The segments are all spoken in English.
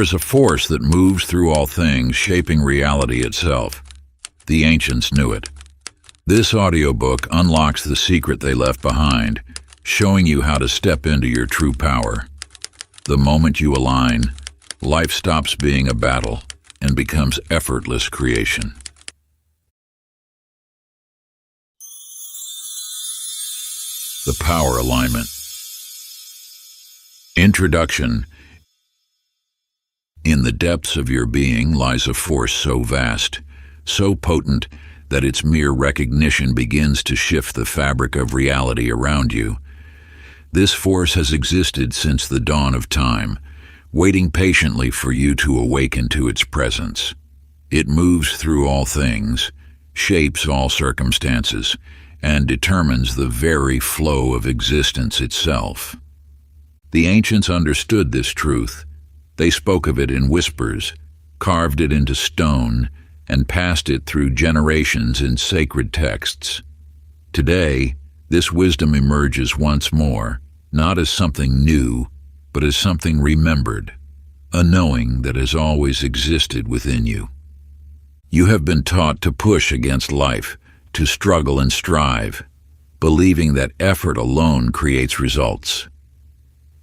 There's a force that moves through all things, shaping reality itself. The ancients knew it. This audiobook unlocks the secret they left behind, showing you how to step into your true power. The moment you align, life stops being a battle and becomes effortless creation. The Power Alignment. Introduction. In the depths of your being lies a force so vast, so potent, that its mere recognition begins to shift the fabric of reality around you. This force has existed since the dawn of time, waiting patiently for you to awaken to its presence. It moves through all things, shapes all circumstances, and determines the very flow of existence itself. The ancients understood this truth. They spoke of it in whispers, carved it into stone, and passed it through generations in sacred texts. Today, this wisdom emerges once more, not as something new, but as something remembered, a knowing that has always existed within you. You have been taught to push against life, to struggle and strive, believing that effort alone creates results.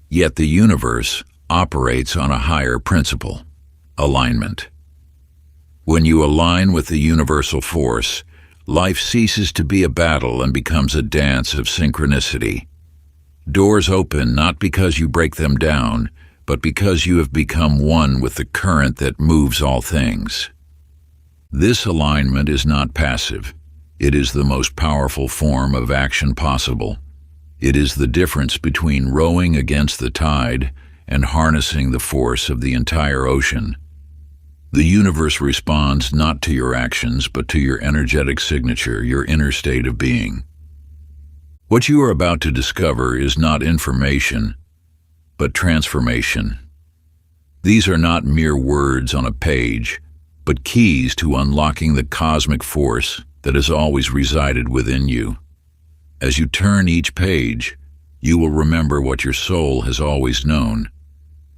Yet the universe operates on a higher principle: alignment. When you align with the universal force, life ceases to be a battle and becomes a dance of synchronicity. Doors open not because you break them down, but because you have become one with the current that moves all things. This alignment is not passive. It is the most powerful form of action possible. It is the difference between rowing against the tide and harnessing the force of the entire ocean. The universe responds not to your actions, but to your energetic signature, your inner state of being. What you are about to discover is not information, but transformation. These are not mere words on a page, but keys to unlocking the cosmic force that has always resided within you. As you turn each page, you will remember what your soul has always known,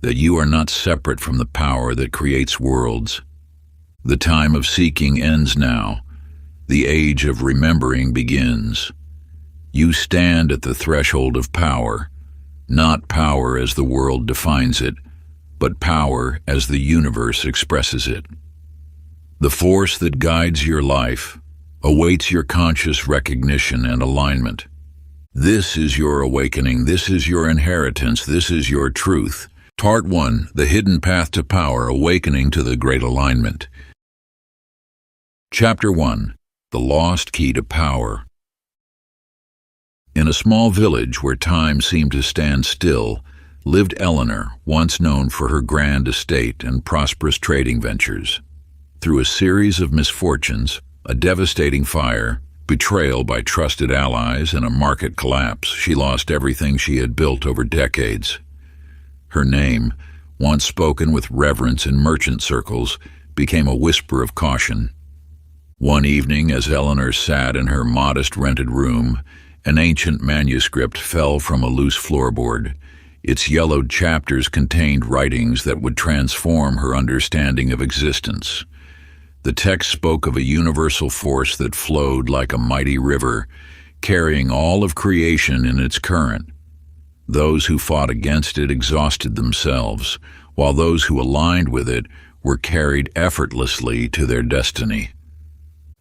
that you are not separate from the power that creates worlds. The time of seeking ends now. The age of remembering begins. You stand at the threshold of power, not power as the world defines it, but power as the universe expresses it. The force that guides your life awaits your conscious recognition and alignment. This is your awakening. This is your inheritance. This is your truth. Part 1, The Hidden Path to Power, Awakening to the Great Alignment. Chapter 1, The Lost Key to Power. In a small village where time seemed to stand still, lived Eleanor, once known for her grand estate and prosperous trading ventures. Through a series of misfortunes, a devastating fire, betrayal by trusted allies, and a market collapse, she lost everything she had built over decades. Her name, once spoken with reverence in merchant circles, became a whisper of caution. One evening, as Eleanor sat in her modest rented room, an ancient manuscript fell from a loose floorboard. Its yellowed chapters contained writings that would transform her understanding of existence. The text spoke of a universal force that flowed like a mighty river, carrying all of creation in its current. Those who fought against it exhausted themselves, while those who aligned with it were carried effortlessly to their destiny.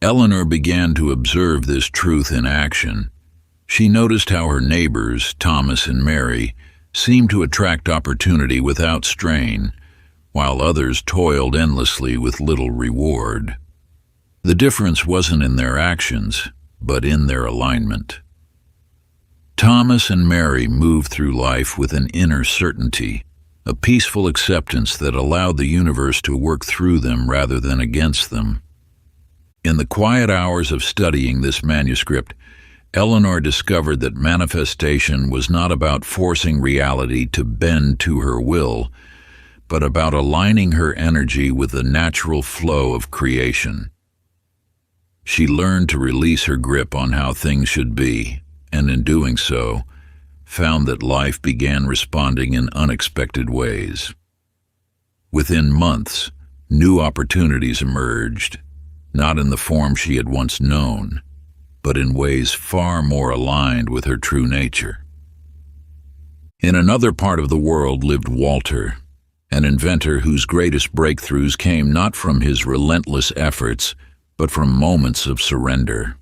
Eleanor began to observe this truth in action. She noticed how her neighbors, Thomas and Mary, seemed to attract opportunity without strain, while others toiled endlessly with little reward. The difference wasn't in their actions, but in their alignment. Thomas and Mary moved through life with an inner certainty, a peaceful acceptance that allowed the universe to work through them rather than against them. In the quiet hours of studying this manuscript, Eleanor discovered that manifestation was not about forcing reality to bend to her will, but about aligning her energy with the natural flow of creation. She learned to release her grip on how things should be, and in doing so, found that life began responding in unexpected ways. Within months, new opportunities emerged, not in the form she had once known, but in ways far more aligned with her true nature. In another part of the world lived Walter, an inventor whose greatest breakthroughs came not from his relentless efforts, but from moments of surrender.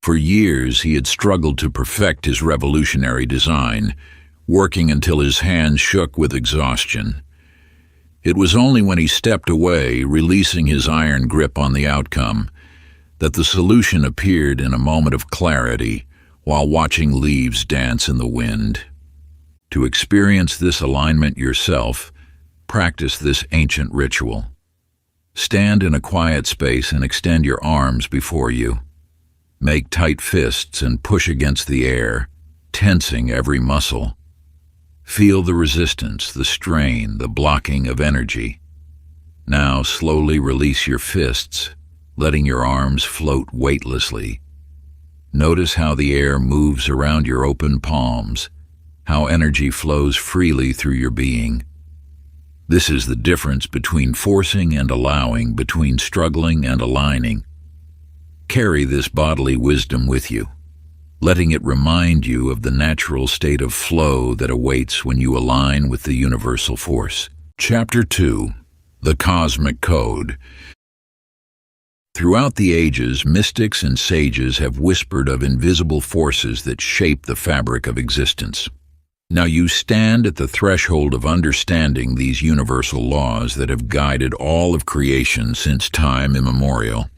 For years, he had struggled to perfect his revolutionary design, working until his hands shook with exhaustion. It was only when he stepped away, releasing his iron grip on the outcome, that the solution appeared in a moment of clarity while watching leaves dance in the wind. To experience this alignment yourself, practice this ancient ritual. Stand in a quiet space and extend your arms before you. Make tight fists and push against the air, tensing every muscle. Feel the resistance, the strain, the blocking of energy. Now slowly release your fists, letting your arms float weightlessly. Notice how the air moves around your open palms, how energy flows freely through your being. This is the difference between forcing and allowing, between struggling and aligning. Carry this bodily wisdom with you, letting it remind you of the natural state of flow that awaits when you align with the universal force. Chapter 2. The Cosmic Code. Throughout the ages, mystics and sages have whispered of invisible forces that shape the fabric of existence. Now you stand at the threshold of understanding these universal laws that have guided all of creation since time immemorial.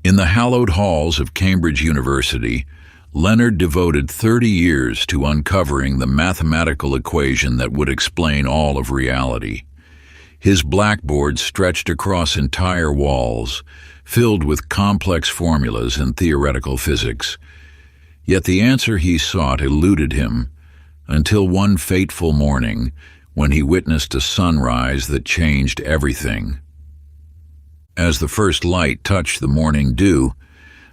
In the hallowed halls of Cambridge University, Leonard devoted 30 years to uncovering the mathematical equation that would explain all of reality. His blackboard stretched across entire walls, filled with complex formulas and theoretical physics. Yet the answer he sought eluded him, until one fateful morning when he witnessed a sunrise that changed everything. As the first light touched the morning dew,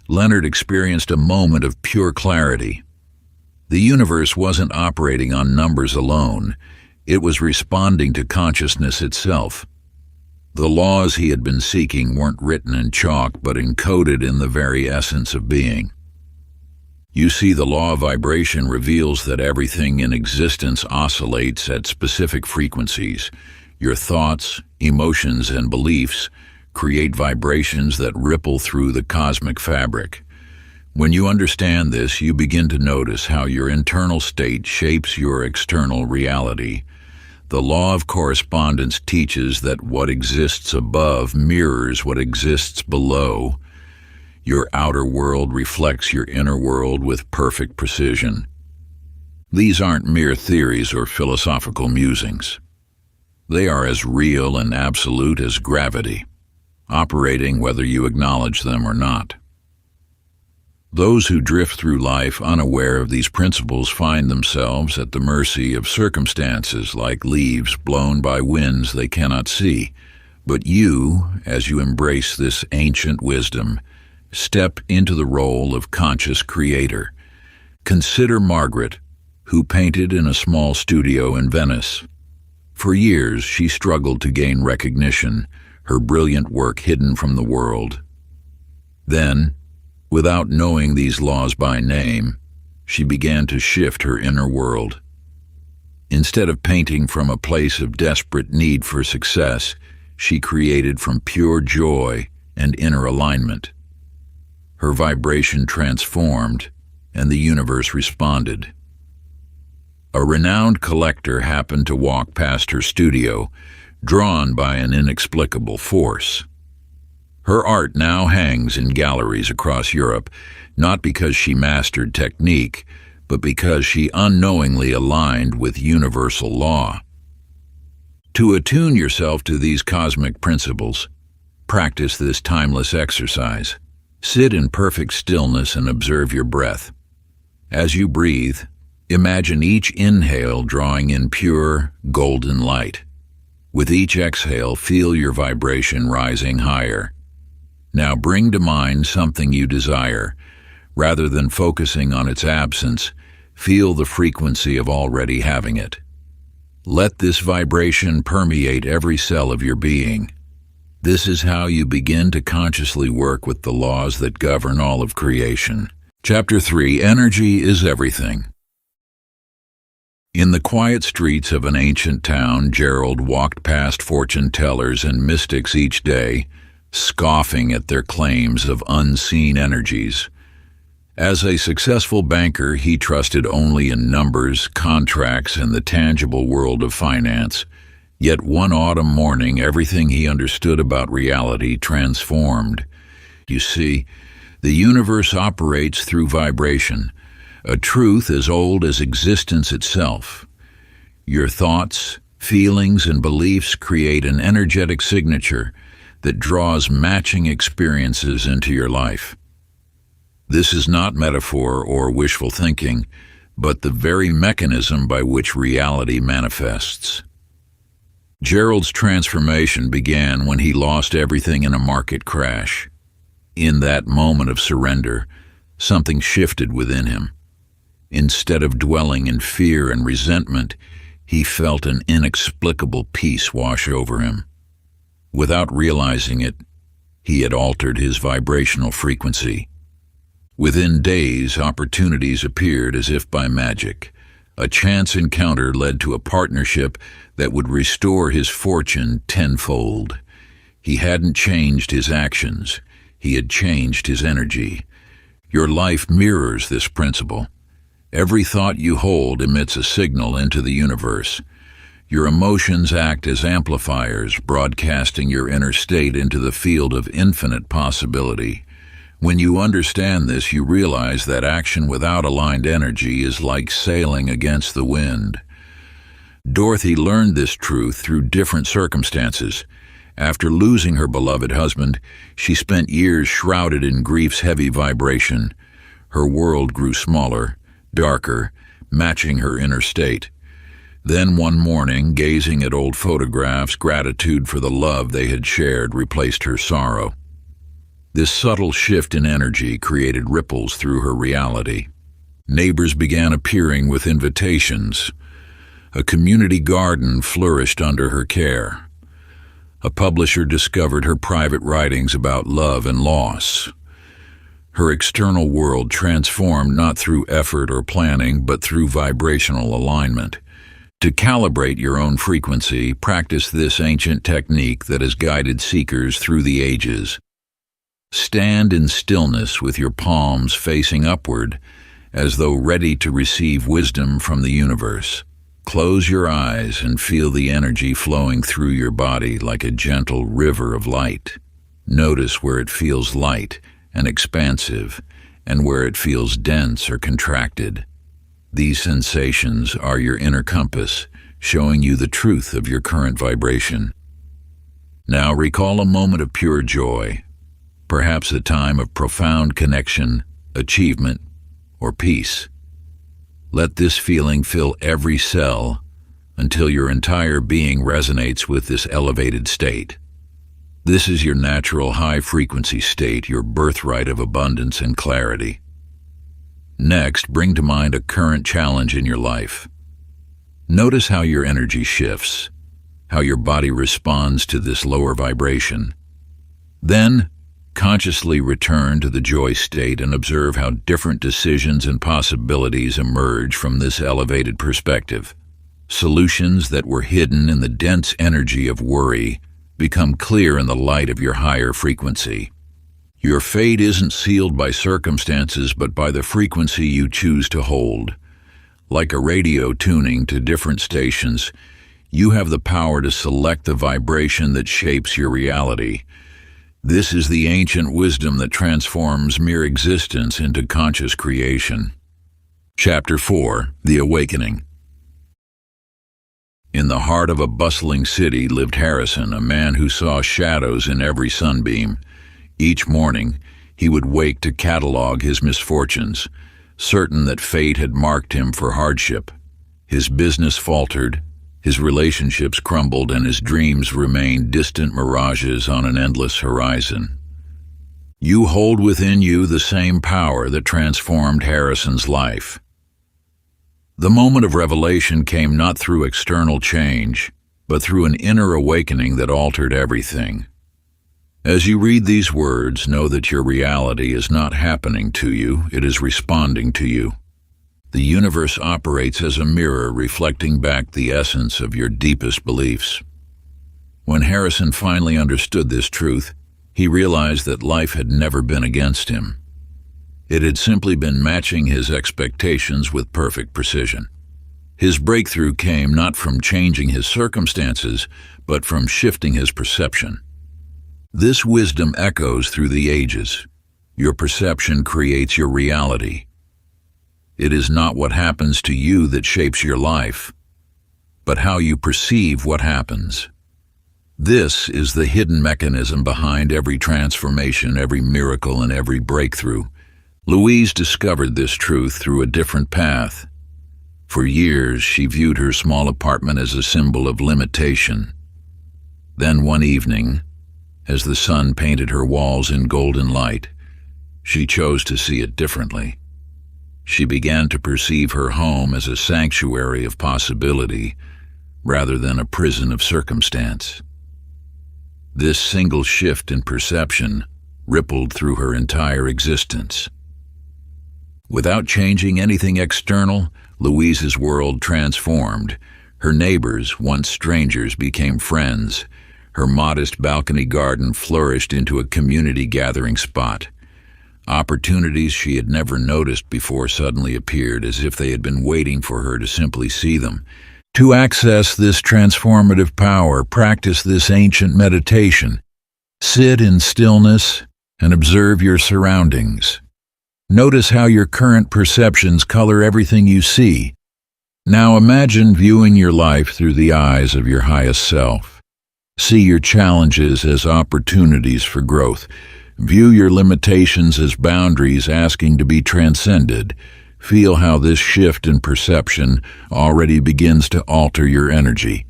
Leonard experienced a moment of pure clarity. The universe wasn't operating on numbers alone. It was responding to consciousness itself. The laws he had been seeking weren't written in chalk, but encoded in the very essence of being. You see, the law of vibration reveals that everything in existence oscillates at specific frequencies. Your thoughts, emotions, and beliefs create vibrations that ripple through the cosmic fabric. When you understand this, you begin to notice how your internal state shapes your external reality. The law of correspondence teaches that what exists above mirrors what exists below. Your outer world reflects your inner world with perfect precision. These aren't mere theories or philosophical musings. They are as real and absolute as gravity, operating whether you acknowledge them or not. Those who drift through life unaware of these principles find themselves at the mercy of circumstances like leaves blown by winds they cannot see. But you, as you embrace this ancient wisdom, step into the role of conscious creator. Consider Margaret, who painted in a small studio in Venice. For years, she struggled to gain recognition, her brilliant work hidden from the world. Then, without knowing these laws by name, she began to shift her inner world. Instead of painting from a place of desperate need for success, she created from pure joy and inner alignment. Her vibration transformed, and the universe responded. A renowned collector happened to walk past her studio, drawn by an inexplicable force. Her art now hangs in galleries across Europe, not because she mastered technique, but because she unknowingly aligned with universal law. To attune yourself to these cosmic principles, practice this timeless exercise. Sit in perfect stillness and observe your breath. As you breathe, imagine each inhale drawing in pure, golden light. With each exhale, feel your vibration rising higher. Now bring to mind something you desire. Rather than focusing on its absence, feel the frequency of already having it. Let this vibration permeate every cell of your being. This is how you begin to consciously work with the laws that govern all of creation. Chapter 3: Energy is Everything. In the quiet streets of an ancient town, Gerald walked past fortune tellers and mystics each day, scoffing at their claims of unseen energies. As a successful banker, he trusted only in numbers, contracts, and the tangible world of finance. Yet one autumn morning, everything he understood about reality transformed. You see, the universe operates through vibration, a truth as old as existence itself. Your thoughts, feelings, and beliefs create an energetic signature that draws matching experiences into your life. This is not metaphor or wishful thinking, but the very mechanism by which reality manifests. Gerald's transformation began when he lost everything in a market crash. In that moment of surrender, something shifted within him. Instead of dwelling in fear and resentment, he felt an inexplicable peace wash over him. Without realizing it, he had altered his vibrational frequency. Within days, opportunities appeared as if by magic. A chance encounter led to a partnership that would restore his fortune tenfold. He hadn't changed his actions. He had changed his energy. Your life mirrors this principle. Every thought you hold emits a signal into the universe. Your emotions act as amplifiers, broadcasting your inner state into the field of infinite possibility. When you understand this, you realize that action without aligned energy is like sailing against the wind. Dorothy learned this truth through different circumstances. After losing her beloved husband, she spent years shrouded in grief's heavy vibration. Her world grew smaller, darker, matching her inner state. Then one morning, gazing at old photographs, gratitude for the love they had shared replaced her sorrow. This subtle shift in energy created ripples through her reality. Neighbors began appearing with invitations. A community garden flourished under her care. A publisher discovered her private writings about love and loss. Her external world transformed not through effort or planning, but through vibrational alignment. To calibrate your own frequency, practice this ancient technique that has guided seekers through the ages. Stand in stillness with your palms facing upward, as though ready to receive wisdom from the universe. Close your eyes and feel the energy flowing through your body like a gentle river of light. Notice where it feels light and expansive, and where it feels dense or contracted. These sensations are your inner compass, showing you the truth of your current vibration. Now recall a moment of pure joy, perhaps a time of profound connection, achievement, or peace. Let this feeling fill every cell until your entire being resonates with this elevated state. This is your natural high-frequency state, your birthright of abundance and clarity. Next, bring to mind a current challenge in your life. Notice how your energy shifts, how your body responds to this lower vibration. Then, consciously return to the joy state and observe how different decisions and possibilities emerge from this elevated perspective. Solutions that were hidden in the dense energy of worry become clear in the light of your higher frequency. Your fate isn't sealed by circumstances, but by the frequency you choose to hold. Like a radio tuning to different stations, you have the power to select the vibration that shapes your reality. This is the ancient wisdom that transforms mere existence into conscious creation. Chapter 4: The Awakening. In the heart of a bustling city lived Harrison, a man who saw shadows in every sunbeam. Each morning, he would wake to catalog his misfortunes, certain that fate had marked him for hardship. His business faltered, his relationships crumbled, and his dreams remained distant mirages on an endless horizon. You hold within you the same power that transformed Harrison's life. The moment of revelation came not through external change, but through an inner awakening that altered everything. As you read these words, know that your reality is not happening to you, it is responding to you. The universe operates as a mirror reflecting back the essence of your deepest beliefs. When Harrison finally understood this truth, he realized that life had never been against him. It had simply been matching his expectations with perfect precision. His breakthrough came not from changing his circumstances, but from shifting his perception. This wisdom echoes through the ages. Your perception creates your reality. It is not what happens to you that shapes your life, but how you perceive what happens. This is the hidden mechanism behind every transformation, every miracle, and every breakthrough. Louise discovered this truth through a different path. For years, she viewed her small apartment as a symbol of limitation. Then one evening, as the sun painted her walls in golden light, she chose to see it differently. She began to perceive her home as a sanctuary of possibility rather than a prison of circumstance. This single shift in perception rippled through her entire existence. Without changing anything external, Louise's world transformed. Her neighbors, once strangers, became friends. Her modest balcony garden flourished into a community gathering spot. Opportunities she had never noticed before suddenly appeared, as if they had been waiting for her to simply see them. To access this transformative power, practice this ancient meditation. Sit in stillness and observe your surroundings. Notice how your current perceptions color everything you see. Now imagine viewing your life through the eyes of your highest self. See your challenges as opportunities for growth. View your limitations as boundaries asking to be transcended. Feel how this shift in perception already begins to alter your energy.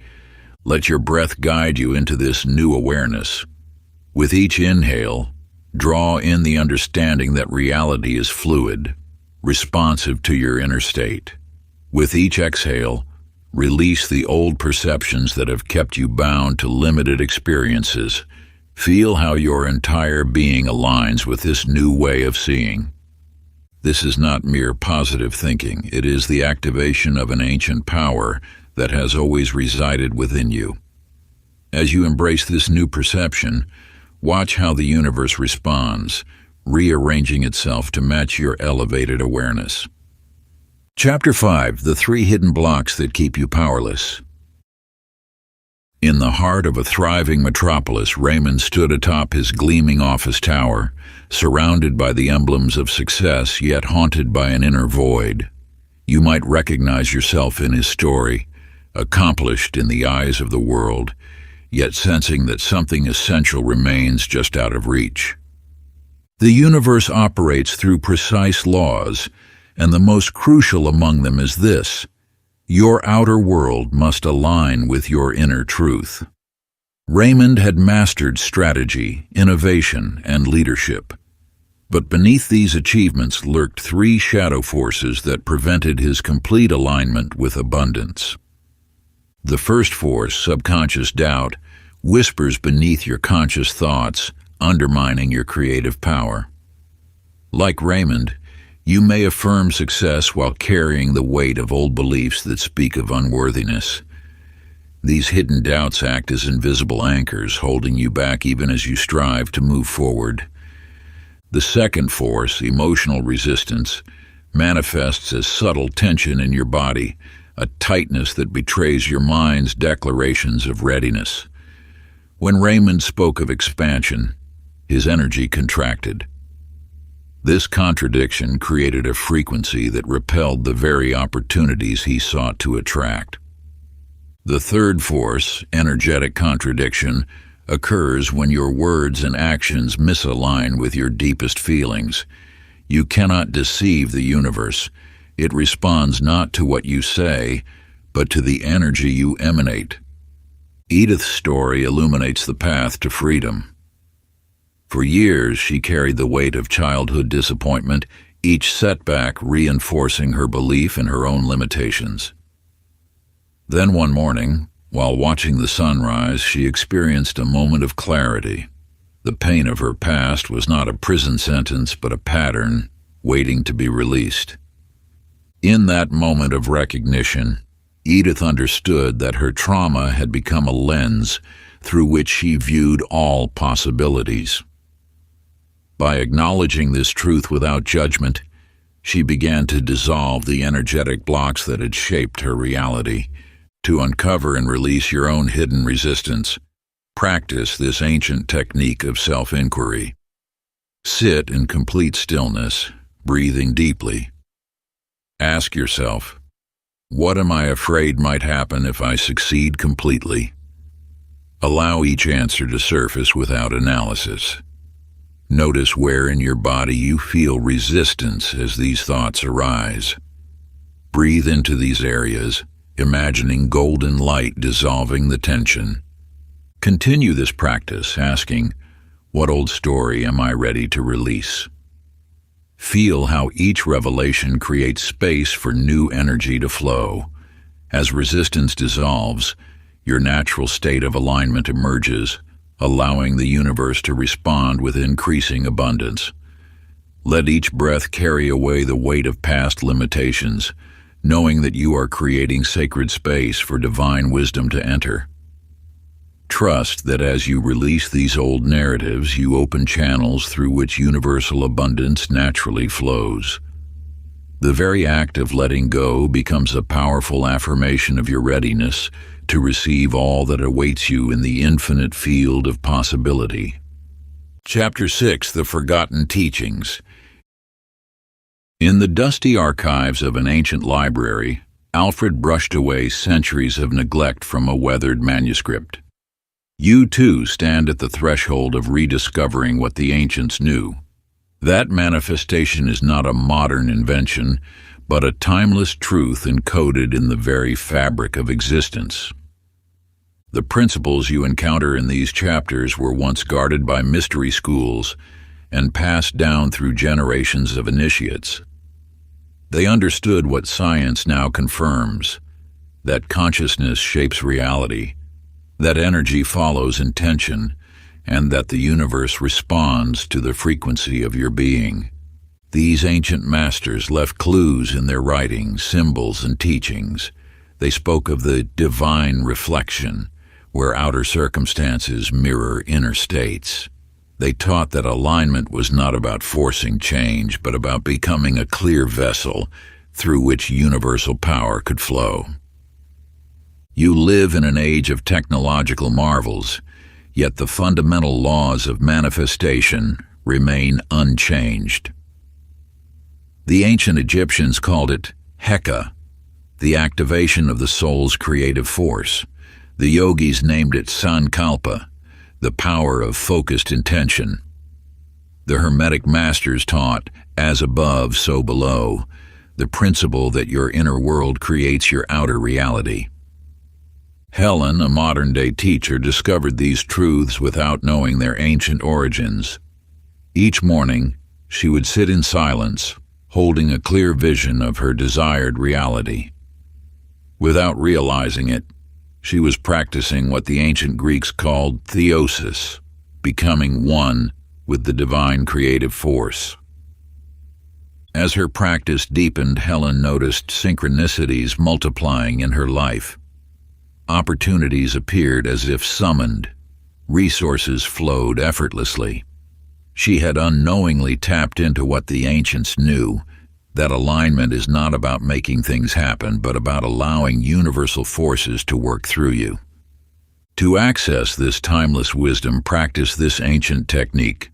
Let your breath guide you into this new awareness. With each inhale, draw in the understanding that reality is fluid, responsive to your inner state. With each exhale, release the old perceptions that have kept you bound to limited experiences. Feel how your entire being aligns with this new way of seeing. This is not mere positive thinking. It is the activation of an ancient power that has always resided within you. As you embrace this new perception, watch how the universe responds, rearranging itself to match your elevated awareness. Chapter 5: The 3 Hidden Blocks That Keep You Powerless. In the heart of a thriving metropolis, Raymond stood atop his gleaming office tower, surrounded by the emblems of success, yet haunted by an inner void. You might recognize yourself in his story, accomplished in the eyes of the world, yet sensing that something essential remains just out of reach. The universe operates through precise laws, and the most crucial among them is this: your outer world must align with your inner truth. Raymond had mastered strategy, innovation, and leadership. But beneath these achievements lurked 3 shadow forces that prevented his complete alignment with abundance. The first force, subconscious doubt, whispers beneath your conscious thoughts, undermining your creative power. Like Raymond, you may affirm success while carrying the weight of old beliefs that speak of unworthiness. These hidden doubts act as invisible anchors, holding you back even as you strive to move forward. The second force, emotional resistance, manifests as subtle tension in your body, a tightness that betrays your mind's declarations of readiness. When Raymond spoke of expansion, his energy contracted. This contradiction created a frequency that repelled the very opportunities he sought to attract. The third force, energetic contradiction, occurs when your words and actions misalign with your deepest feelings. You cannot deceive the universe. It responds not to what you say, but to the energy you emanate. Edith's story illuminates the path to freedom. For years, she carried the weight of childhood disappointment, each setback reinforcing her belief in her own limitations. Then one morning, while watching the sunrise, she experienced a moment of clarity. The pain of her past was not a prison sentence, but a pattern waiting to be released. In that moment of recognition, Edith understood that her trauma had become a lens through which she viewed all possibilities. By acknowledging this truth without judgment, she began to dissolve the energetic blocks that had shaped her reality. To uncover and release your own hidden resistance, practice this ancient technique of self-inquiry. Sit in complete stillness, breathing deeply. Ask yourself, what am I afraid might happen if I succeed completely? Allow each answer to surface without analysis. Notice where in your body you feel resistance as these thoughts arise. Breathe into these areas, imagining golden light dissolving the tension. Continue this practice, asking, what old story am I ready to release? Feel how each revelation creates space for new energy to flow. As resistance dissolves, your natural state of alignment emerges, allowing the universe to respond with increasing abundance. Let each breath carry away the weight of past limitations, knowing that you are creating sacred space for divine wisdom to enter. Trust that as you release these old narratives, you open channels through which universal abundance naturally flows. The very act of letting go becomes a powerful affirmation of your readiness to receive all that awaits you in the infinite field of possibility. Chapter 6: The Forgotten Teachings. In the dusty archives of an ancient library, Alfred brushed away centuries of neglect from a weathered manuscript. You too stand at the threshold of rediscovering what the ancients knew. That manifestation is not a modern invention, but a timeless truth encoded in the very fabric of existence. The principles you encounter in these chapters were once guarded by mystery schools and passed down through generations of initiates. They understood what science now confirms, that consciousness shapes reality, that energy follows intention, and that the universe responds to the frequency of your being. These ancient masters left clues in their writings, symbols, and teachings. They spoke of the divine reflection, where outer circumstances mirror inner states. They taught that alignment was not about forcing change, but about becoming a clear vessel through which universal power could flow. You live in an age of technological marvels, yet the fundamental laws of manifestation remain unchanged. The ancient Egyptians called it Heka, the activation of the soul's creative force. The yogis named it Sankalpa, the power of focused intention. The Hermetic masters taught, as above, so below, the principle that your inner world creates your outer reality. Helen, a modern-day teacher, discovered these truths without knowing their ancient origins. Each morning, she would sit in silence, holding a clear vision of her desired reality. Without realizing it, she was practicing what the ancient Greeks called theosis, becoming one with the divine creative force. As her practice deepened, Helen noticed synchronicities multiplying in her life. Opportunities appeared as if summoned. Resources flowed effortlessly. She had unknowingly tapped into what the ancients knew, that alignment is not about making things happen, but about allowing universal forces to work through you. To access this timeless wisdom, practice this ancient technique.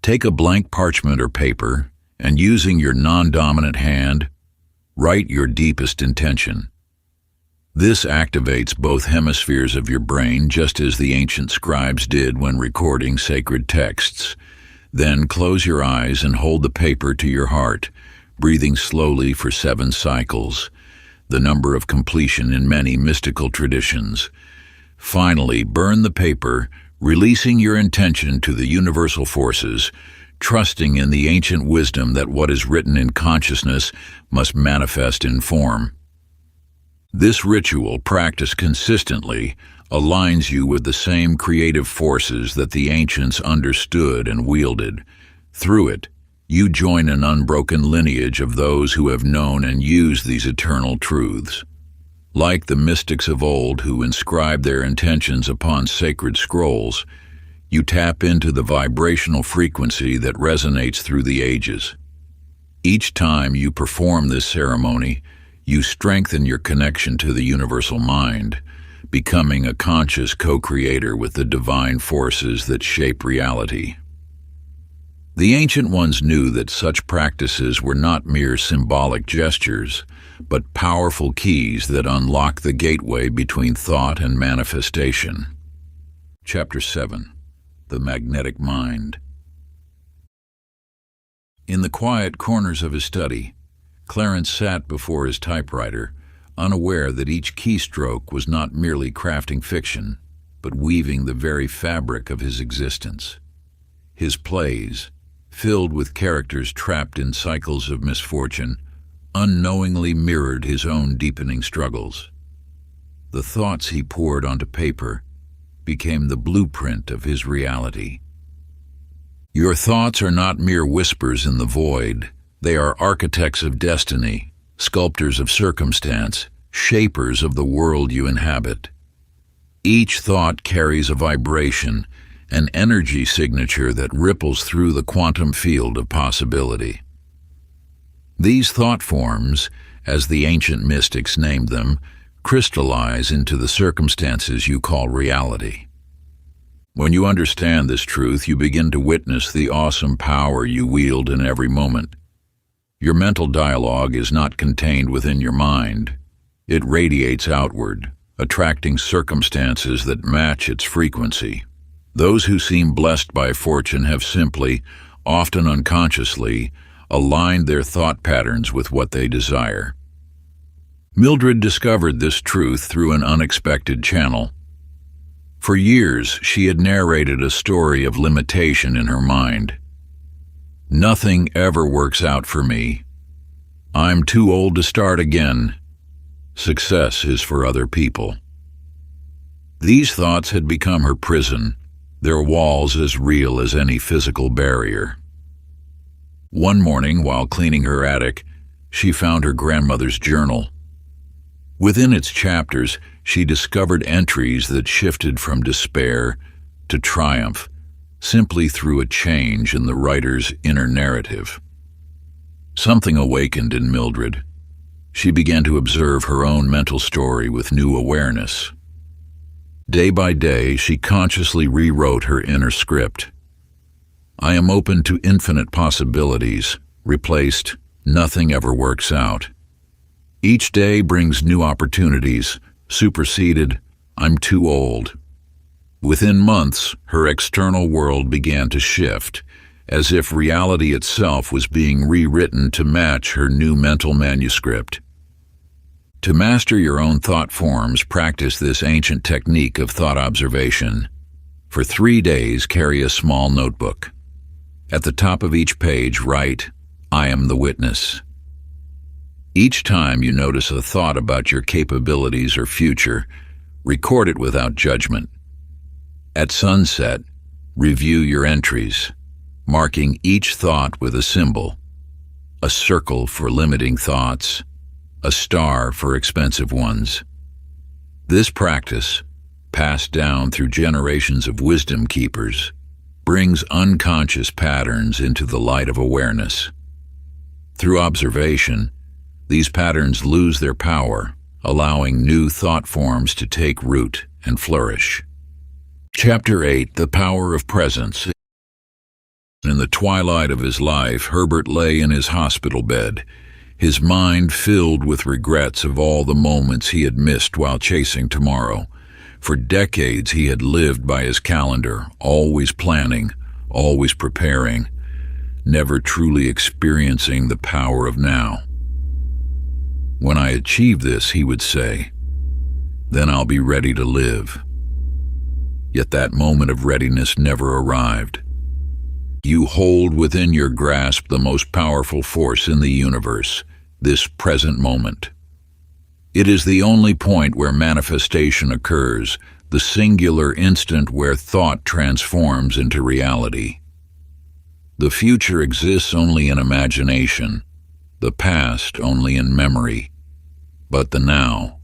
Take a blank parchment or paper, and using your non-dominant hand, write your deepest intention. This activates both hemispheres of your brain, just as the ancient scribes did when recording sacred texts. Then close your eyes and hold the paper to your heart, breathing slowly for 7 cycles, the number of completion in many mystical traditions. Finally, burn the paper, releasing your intention to the universal forces, trusting in the ancient wisdom that what is written in consciousness must manifest in form. This ritual, practiced consistently, aligns you with the same creative forces that the ancients understood and wielded. Through it, you join an unbroken lineage of those who have known and used these eternal truths. Like the mystics of old who inscribed their intentions upon sacred scrolls, you tap into the vibrational frequency that resonates through the ages. Each time you perform this ceremony, you strengthen your connection to the universal mind, becoming a conscious co-creator with the divine forces that shape reality. The ancient ones knew that such practices were not mere symbolic gestures, but powerful keys that unlock the gateway between thought and manifestation. Chapter 7. The Magnetic Mind. In the quiet corners of his study, Clarence sat before his typewriter, unaware that each keystroke was not merely crafting fiction, but weaving the very fabric of his existence. His plays, filled with characters trapped in cycles of misfortune, unknowingly mirrored his own deepening struggles. The thoughts he poured onto paper became the blueprint of his reality. Your thoughts are not mere whispers in the void. They are architects of destiny, sculptors of circumstance, shapers of the world you inhabit. Each thought carries a vibration, an energy signature that ripples through the quantum field of possibility. These thought forms, as the ancient mystics named them, crystallize into the circumstances you call reality. When you understand this truth, you begin to witness the awesome power you wield in every moment. Your mental dialogue is not contained within your mind. It radiates outward, attracting circumstances that match its frequency. Those who seem blessed by fortune have simply, often unconsciously, aligned their thought patterns with what they desire. Mildred discovered this truth through an unexpected channel. For years, she had narrated a story of limitation in her mind. Nothing ever works out for me. I'm too old to start again. Success is for other people. These thoughts had become her prison, their walls as real as any physical barrier. One morning, while cleaning her attic, she found her grandmother's journal. Within its chapters, she discovered entries that shifted from despair to triumph, simply through a change in the writer's inner narrative. Something awakened in Mildred. She began to observe her own mental story with new awareness. Day by day, she consciously rewrote her inner script. I am open to infinite possibilities, replaced, nothing ever works out. Each day brings new opportunities, superseded, I'm too old. Within months, her external world began to shift, as if reality itself was being rewritten to match her new mental manuscript. To master your own thought forms, practice this ancient technique of thought observation. For 3 days, carry a small notebook. At the top of each page, write, I am the witness. Each time you notice a thought about your capabilities or future, record it without judgment. At sunset, review your entries, marking each thought with a symbol, a circle for limiting thoughts, a star for expensive ones. This practice, passed down through generations of wisdom keepers, brings unconscious patterns into the light of awareness. Through observation, these patterns lose their power, allowing new thought forms to take root and flourish. Chapter 8. The Power of Presence. In the twilight of his life, Herbert lay in his hospital bed, his mind filled with regrets of all the moments he had missed while chasing tomorrow. For decades he had lived by his calendar, always planning, always preparing, never truly experiencing the power of now. When I achieve this, he would say, then I'll be ready to live. Yet that moment of readiness never arrived. You hold within your grasp the most powerful force in the universe, this present moment. It is the only point where manifestation occurs, the singular instant where thought transforms into reality. The future exists only in imagination, the past only in memory, but the now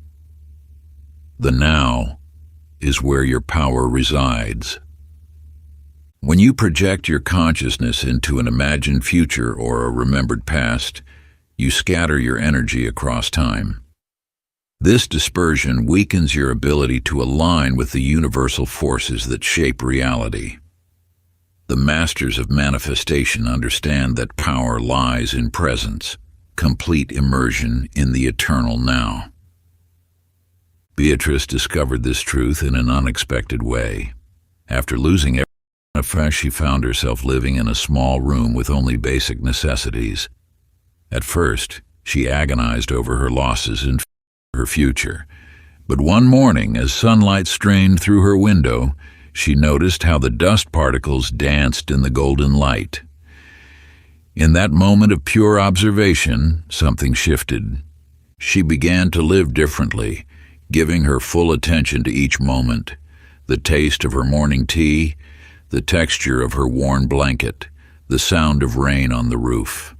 is where your power resides. When you project your consciousness into an imagined future or a remembered past, you scatter your energy across time. This dispersion weakens your ability to align with the universal forces that shape reality. The masters of manifestation understand that power lies in presence, complete immersion in the eternal now. Beatrice discovered this truth in an unexpected way. After losing everything, she found herself living in a small room with only basic necessities. At first, she agonized over her losses and her future. But one morning, as sunlight strained through her window, she noticed how the dust particles danced in the golden light. In that moment of pure observation, something shifted. She began to live differently, giving her full attention to each moment, the taste of her morning tea, the texture of her worn blanket, the sound of rain on the roof.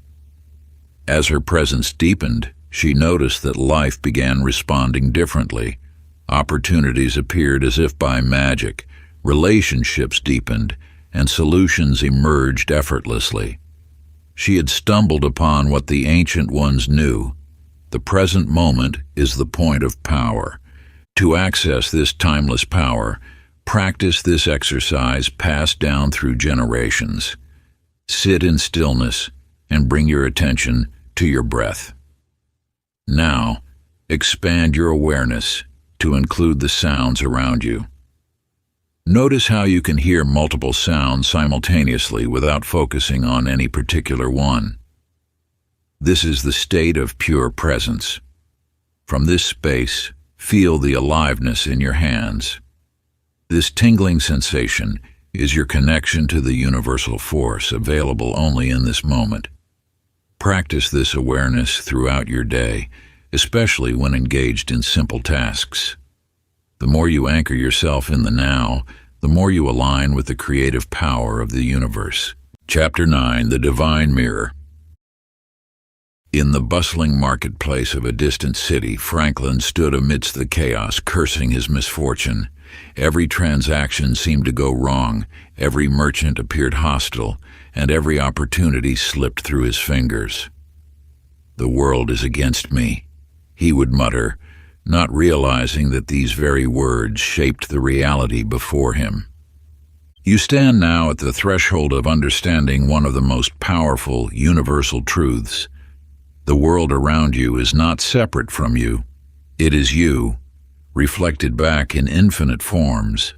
As her presence deepened, she noticed that life began responding differently. Opportunities appeared as if by magic, relationships deepened, and solutions emerged effortlessly. She had stumbled upon what the ancient ones knew. The present moment is the point of power. To access this timeless power, practice this exercise passed down through generations. Sit in stillness and bring your attention to your breath. Now, expand your awareness to include the sounds around you. Notice how you can hear multiple sounds simultaneously without focusing on any particular one. This is the state of pure presence. From this space, feel the aliveness in your hands. This tingling sensation is your connection to the universal force available only in this moment. Practice this awareness throughout your day, especially when engaged in simple tasks. The more you anchor yourself in the now, the more you align with the creative power of the universe. Chapter 9: The Divine Mirror. In the bustling marketplace of a distant city, Franklin stood amidst the chaos, cursing his misfortune. Every transaction seemed to go wrong, every merchant appeared hostile, and every opportunity slipped through his fingers. "The world is against me," he would mutter, not realizing that these very words shaped the reality before him. You stand now at the threshold of understanding one of the most powerful, universal truths. The world around you is not separate from you. It is you, reflected back in infinite forms.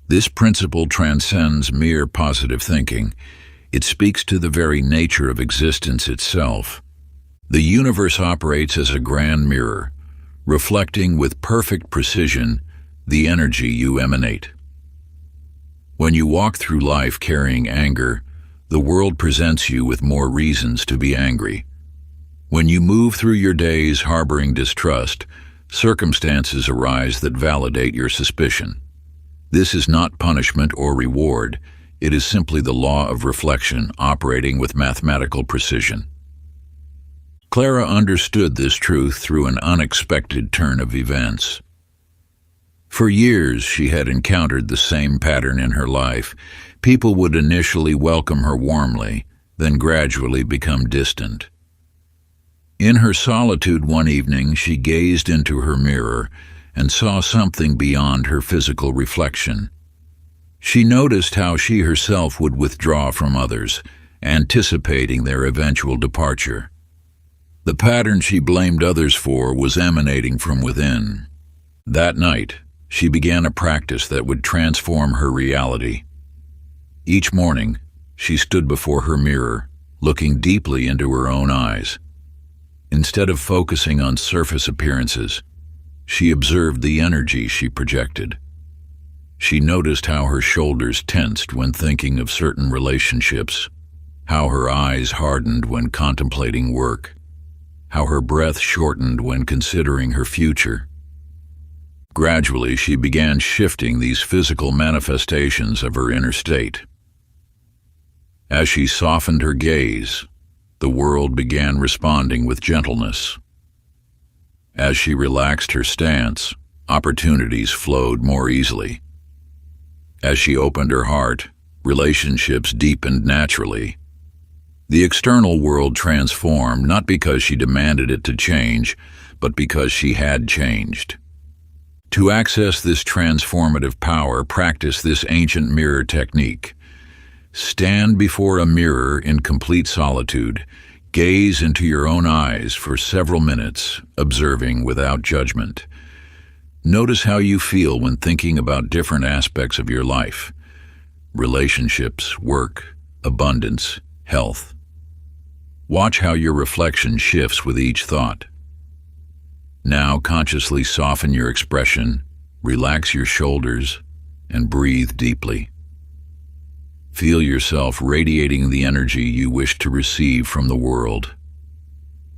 This principle transcends mere positive thinking. It speaks to the very nature of existence itself. The universe operates as a grand mirror, reflecting with perfect precision the energy you emanate. When you walk through life carrying anger, the world presents you with more reasons to be angry. When you move through your days harboring distrust, circumstances arise that validate your suspicion. This is not punishment or reward. It is simply the law of reflection operating with mathematical precision. Clara understood this truth through an unexpected turn of events. For years, she had encountered the same pattern in her life. People would initially welcome her warmly, then gradually become distant. In her solitude one evening, she gazed into her mirror and saw something beyond her physical reflection. She noticed how she herself would withdraw from others, anticipating their eventual departure. The pattern she blamed others for was emanating from within. That night, she began a practice that would transform her reality. Each morning, she stood before her mirror, looking deeply into her own eyes. Instead of focusing on surface appearances, she observed the energy she projected. She noticed how her shoulders tensed when thinking of certain relationships, how her eyes hardened when contemplating work, how her breath shortened when considering her future. Gradually, she began shifting these physical manifestations of her inner state. As she softened her gaze, the world began responding with gentleness. As she relaxed her stance, opportunities flowed more easily. As she opened her heart, relationships deepened naturally. The external world transformed not because she demanded it to change, but because she had changed. To access this transformative power, practice this ancient mirror technique. Stand before a mirror in complete solitude. Gaze into your own eyes for several minutes, observing without judgment. Notice how you feel when thinking about different aspects of your life: relationships, work, abundance, health. Watch how your reflection shifts with each thought. Now consciously soften your expression, relax your shoulders, and breathe deeply. Feel yourself radiating the energy you wish to receive from the world.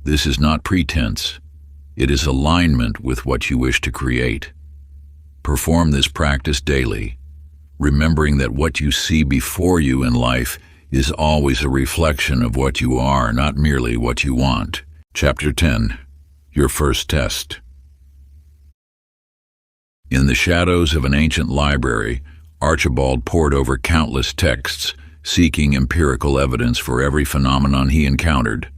This is not pretense. It is alignment with what you wish to create. Perform this practice daily, remembering that what you see before you in life is always a reflection of what you are, not merely what you want. Chapter 10. Your first test. In the shadows of an ancient library, Archibald pored over countless texts, seeking empirical evidence for every phenomenon he encountered.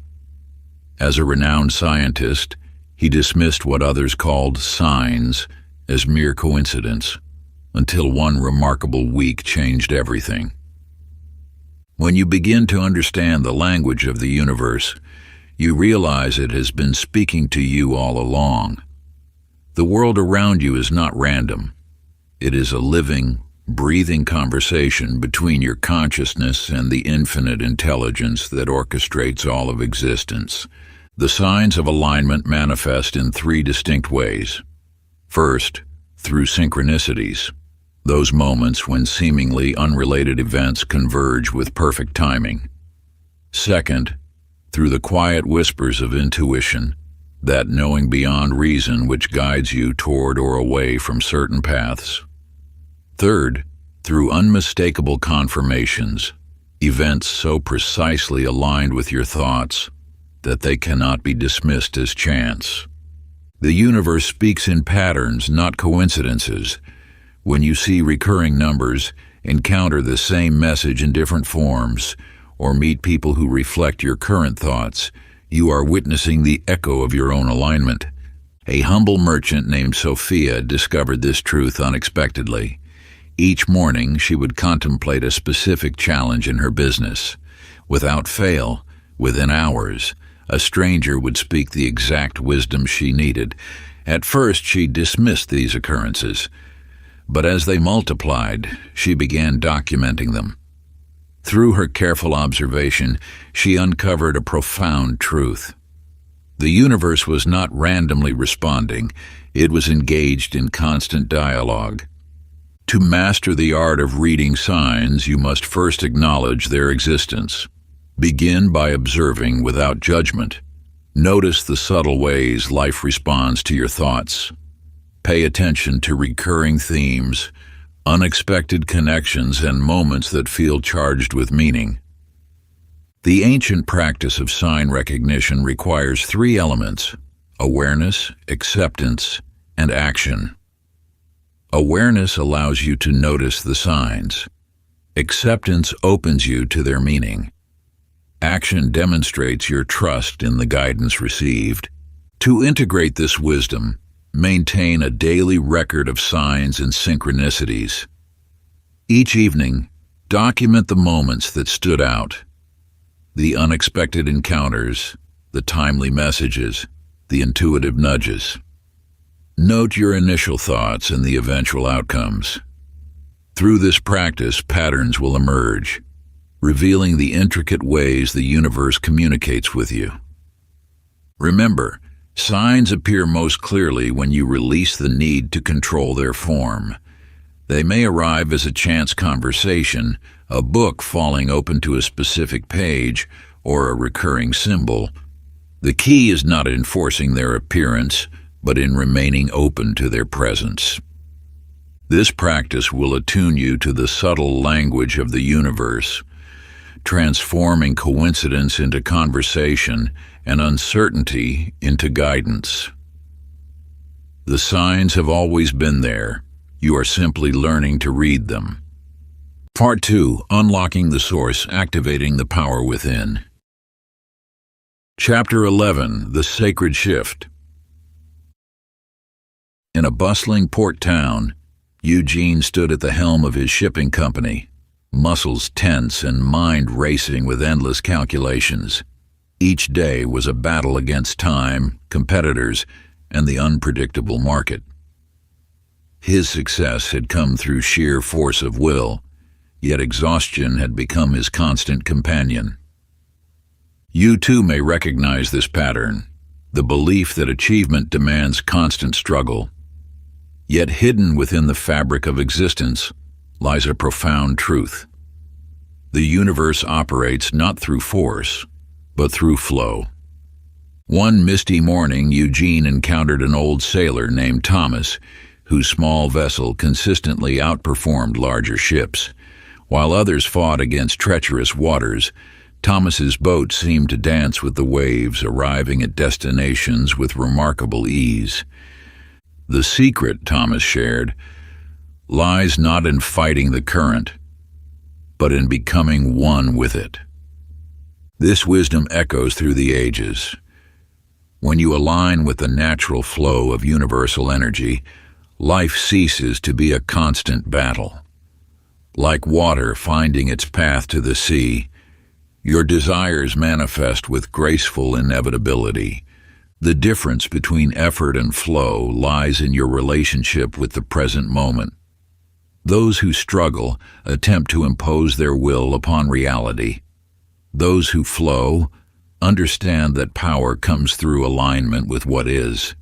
As a renowned scientist, he dismissed what others called signs as mere coincidence, until one remarkable week changed everything. When you begin to understand the language of the universe, you realize it has been speaking to you all along. The world around you is not random. It is a living, breathing conversation between your consciousness and the infinite intelligence that orchestrates all of existence. The signs of alignment manifest in three distinct ways. First, through synchronicities, those moments when seemingly unrelated events converge with perfect timing. Second, through the quiet whispers of intuition, that knowing beyond reason which guides you toward or away from certain paths. Third, through unmistakable confirmations, events so precisely aligned with your thoughts that they cannot be dismissed as chance. The universe speaks in patterns, not coincidences. When you see recurring numbers, encounter the same message in different forms, or meet people who reflect your current thoughts, you are witnessing the echo of your own alignment. A humble merchant named Sophia discovered this truth unexpectedly. Each morning, she would contemplate a specific challenge in her business. Without fail, within hours, a stranger would speak the exact wisdom she needed. At first, she dismissed these occurrences, but as they multiplied, she began documenting them. Through her careful observation, she uncovered a profound truth. The universe was not randomly responding. It was engaged in constant dialogue. To master the art of reading signs, you must first acknowledge their existence. Begin by observing without judgment. Notice the subtle ways life responds to your thoughts. Pay attention to recurring themes, unexpected connections, and moments that feel charged with meaning. The ancient practice of sign recognition requires three elements: awareness, acceptance, and action. Awareness allows you to notice the signs. Acceptance opens you to their meaning. Action demonstrates your trust in the guidance received. To integrate this wisdom, maintain a daily record of signs and synchronicities. Each evening, document the moments that stood out, the unexpected encounters, the timely messages, the intuitive nudges. Note your initial thoughts and the eventual outcomes. Through this practice, patterns will emerge, revealing the intricate ways the universe communicates with you. Remember, signs appear most clearly when you release the need to control their form. They may arrive as a chance conversation, a book falling open to a specific page, or a recurring symbol. The key is not in forcing their appearance, but in remaining open to their presence. This practice will attune you to the subtle language of the universe, transforming coincidence into conversation and uncertainty into guidance. The signs have always been there. You are simply learning to read them. Part 2. Unlocking the Source, Activating the Power Within. Chapter 11. The Sacred Shift. In a bustling port town, Eugene stood at the helm of his shipping company, muscles tense and mind racing with endless calculations. Each day was a battle against time, competitors, and the unpredictable market. His success had come through sheer force of will, yet exhaustion had become his constant companion. You too may recognize this pattern, the belief that achievement demands constant struggle. Yet hidden within the fabric of existence lies a profound truth. The universe operates not through force, but through flow. One misty morning, Eugene encountered an old sailor named Thomas, whose small vessel consistently outperformed larger ships. While others fought against treacherous waters, Thomas's boat seemed to dance with the waves, arriving at destinations with remarkable ease. The secret, Thomas shared, lies not in fighting the current, but in becoming one with it. This wisdom echoes through the ages. When you align with the natural flow of universal energy, life ceases to be a constant battle. Like water finding its path to the sea, your desires manifest with graceful inevitability. The difference between effort and flow lies in your relationship with the present moment. Those who struggle attempt to impose their will upon reality. Those who flow understand that power comes through alignment with what is.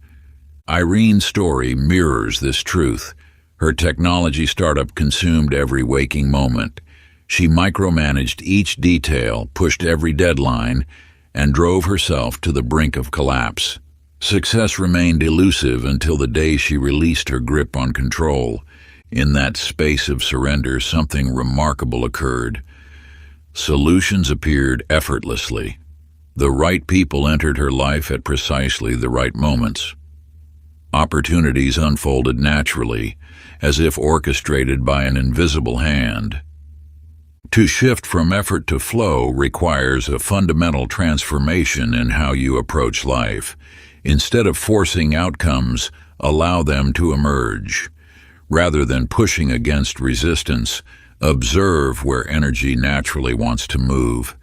Irene's story mirrors this truth. Her technology startup consumed every waking moment. She micromanaged each detail, pushed every deadline, and drove herself to the brink of collapse. Success remained elusive until the day she released her grip on control. In that space of surrender, something remarkable occurred. Solutions appeared effortlessly. The right people entered her life at precisely the right moments. Opportunities unfolded naturally, as if orchestrated by an invisible hand. To shift from effort to flow requires a fundamental transformation in how you approach life. Instead of forcing outcomes, allow them to emerge. Rather than pushing against resistance, observe where energy naturally wants to move.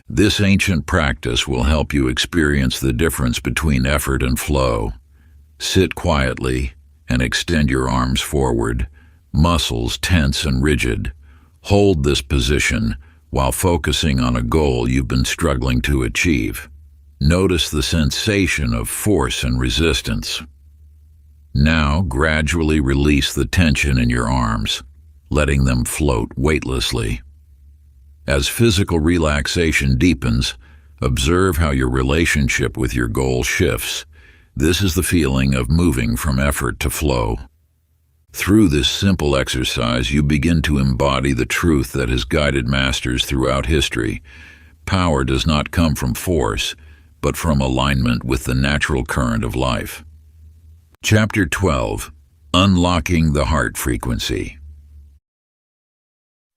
This ancient practice will help you experience the difference between effort and flow. Sit quietly and extend your arms forward, muscles tense and rigid. Hold this position while focusing on a goal you've been struggling to achieve. Notice the sensation of force and resistance. Now gradually release the tension in your arms, letting them float weightlessly. As physical relaxation deepens, observe how your relationship with your goal shifts. This is the feeling of moving from effort to flow. Through this simple exercise, you begin to embody the truth that has guided masters throughout history. Power does not come from force, but from alignment with the natural current of life. Chapter 12. Unlocking the Heart Frequency.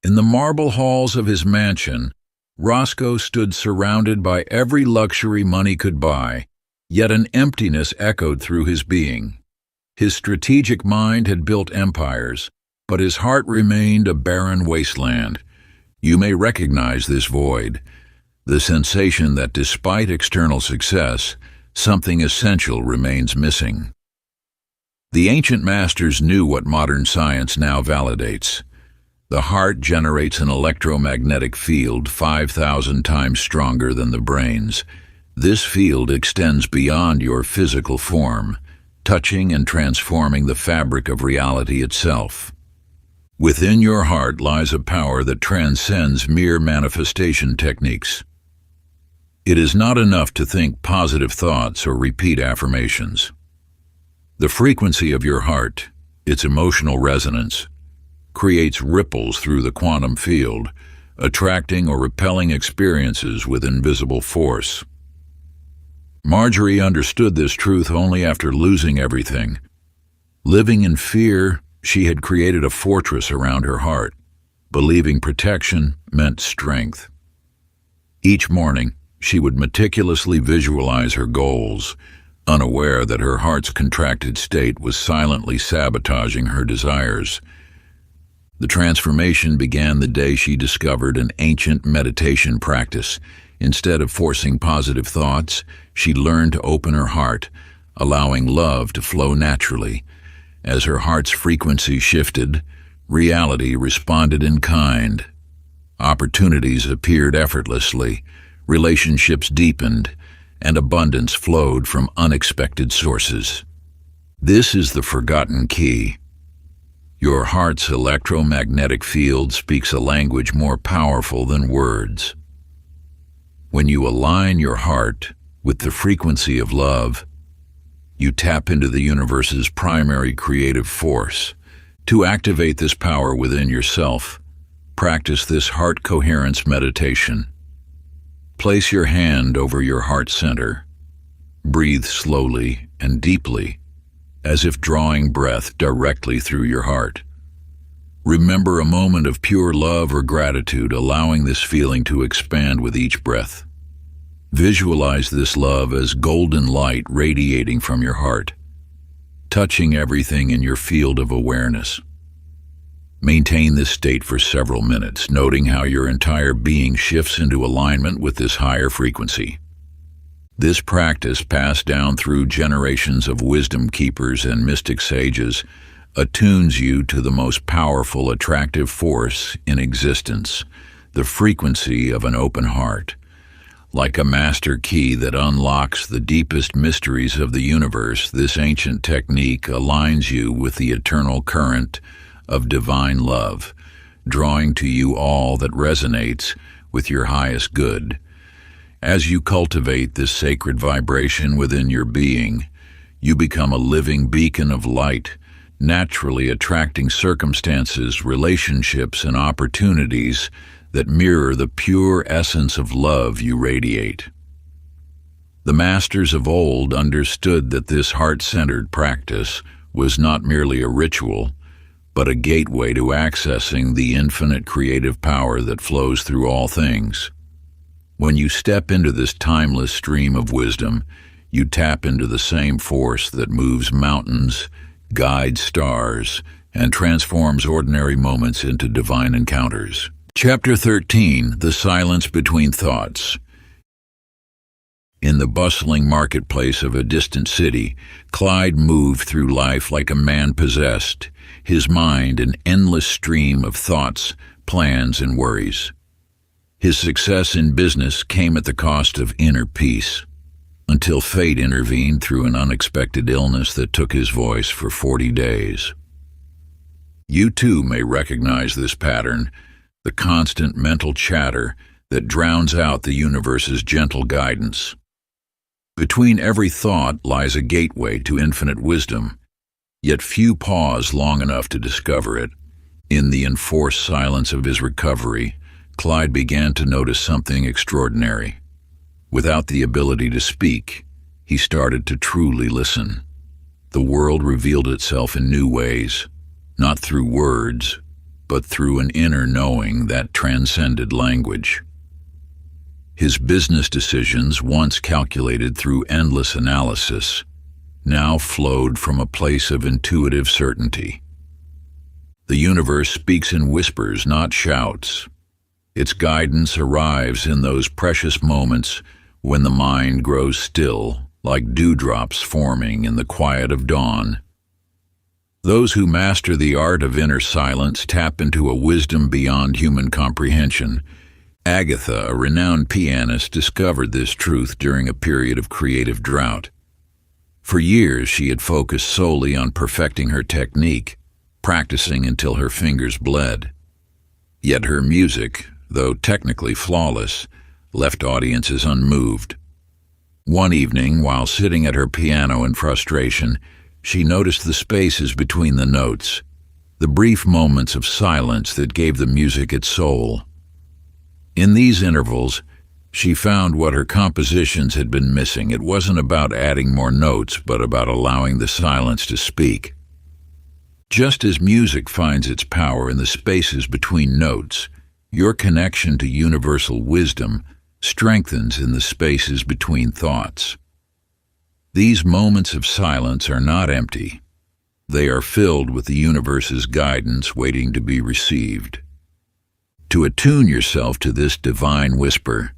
In the marble halls of his mansion, Roscoe stood surrounded by every luxury money could buy, yet an emptiness echoed through his being. His strategic mind had built empires, but his heart remained a barren wasteland. You may recognize this void, the sensation that despite external success, something essential remains missing. The ancient masters knew what modern science now validates. The heart generates an electromagnetic field 5,000 times stronger than the brain's. This field extends beyond your physical form, touching and transforming the fabric of reality itself. Within your heart lies a power that transcends mere manifestation techniques. It is not enough to think positive thoughts or repeat affirmations. The frequency of your heart, its emotional resonance, creates ripples through the quantum field, attracting or repelling experiences with invisible force. Marjorie understood this truth only after losing everything. Living in fear, she had created a fortress around her heart, believing protection meant strength. Each morning, she would meticulously visualize her goals, unaware that her heart's contracted state was silently sabotaging her desires. The transformation began the day she discovered an ancient meditation practice. Instead of forcing positive thoughts, she learned to open her heart, allowing love to flow naturally. As her heart's frequency shifted, reality responded in kind. Opportunities appeared effortlessly, relationships deepened, and abundance flowed from unexpected sources. This is the forgotten key. Your heart's electromagnetic field speaks a language more powerful than words. When you align your heart with the frequency of love, you tap into the universe's primary creative force. To activate this power within yourself, practice this heart coherence meditation. Place your hand over your heart center. Breathe slowly and deeply, as if drawing breath directly through your heart. Remember a moment of pure love or gratitude, allowing this feeling to expand with each breath. Visualize this love as golden light radiating from your heart, touching everything in your field of awareness. Maintain this state for several minutes, noting how your entire being shifts into alignment with this higher frequency. This practice, passed down through generations of wisdom keepers and mystic sages, attunes you to the most powerful attractive force in existence, the frequency of an open heart. Like a master key that unlocks the deepest mysteries of the universe, this ancient technique aligns you with the eternal current of divine love, drawing to you all that resonates with your highest good. As you cultivate this sacred vibration within your being, you become a living beacon of light, naturally attracting circumstances, relationships, and opportunities that mirror the pure essence of love you radiate. The masters of old understood that this heart-centered practice was not merely a ritual, but a gateway to accessing the infinite creative power that flows through all things. When you step into this timeless stream of wisdom, you tap into the same force that moves mountains, guides stars, and transforms ordinary moments into divine encounters. Chapter 13. The Silence Between Thoughts. In the bustling marketplace of a distant city, Clyde moved through life like a man possessed, his mind an endless stream of thoughts, plans, and worries. His success in business came at the cost of inner peace, until fate intervened through an unexpected illness that took his voice for 40 days. You too may recognize this pattern, the constant mental chatter that drowns out the universe's gentle guidance. Between every thought lies a gateway to infinite wisdom, yet few pause long enough to discover it. In the enforced silence of his recovery, Clyde began to notice something extraordinary. Without the ability to speak, he started to truly listen. The world revealed itself in new ways, not through words, but through an inner knowing that transcended language. His business decisions, once calculated through endless analysis, now flowed from a place of intuitive certainty. The universe speaks in whispers, not shouts. Its guidance arrives in those precious moments when the mind grows still, like dewdrops forming in the quiet of dawn. Those who master the art of inner silence tap into a wisdom beyond human comprehension. Agatha, a renowned pianist, discovered this truth during a period of creative drought. For years, she had focused solely on perfecting her technique, practicing until her fingers bled. Yet her music, though technically flawless, left audiences unmoved. One evening, while sitting at her piano in frustration, she noticed the spaces between the notes, the brief moments of silence that gave the music its soul. In these intervals, she found what her compositions had been missing. It wasn't about adding more notes, but about allowing the silence to speak. Just as music finds its power in the spaces between notes, your connection to universal wisdom strengthens in the spaces between thoughts. These moments of silence are not empty. They are filled with the universe's guidance waiting to be received. To attune yourself to this divine whisper,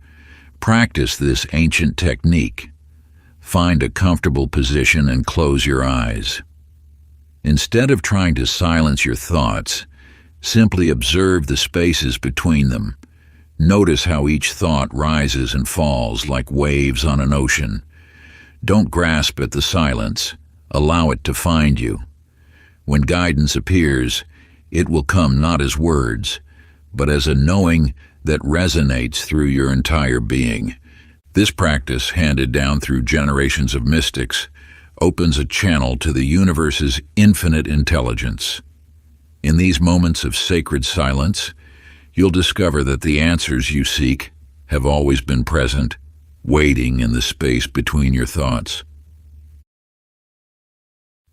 practice this ancient technique. Find a comfortable position and close your eyes. Instead of trying to silence your thoughts, simply observe the spaces between them. Notice how each thought rises and falls like waves on an ocean. Don't grasp at the silence. Allow it to find you. When guidance appears, it will come not as words, but as a knowing that resonates through your entire being. This practice, handed down through generations of mystics, opens a channel to the universe's infinite intelligence. In these moments of sacred silence, you'll discover that the answers you seek have always been present, waiting in the space between your thoughts.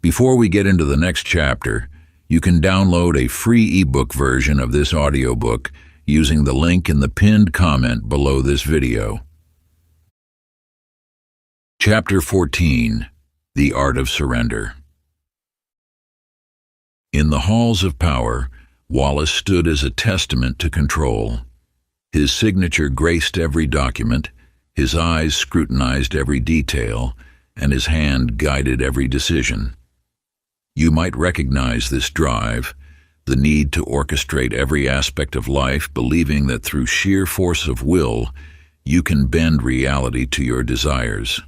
Before we get into the next chapter, you can download a free ebook version of this audiobook using the link in the pinned comment below this video. Chapter 14. The Art of Surrender. In the halls of power, Wallace stood as a testament to control. His signature graced every document, his eyes scrutinized every detail, and his hand guided every decision. You might recognize this drive, the need to orchestrate every aspect of life, believing that through sheer force of will, you can bend reality to your desires.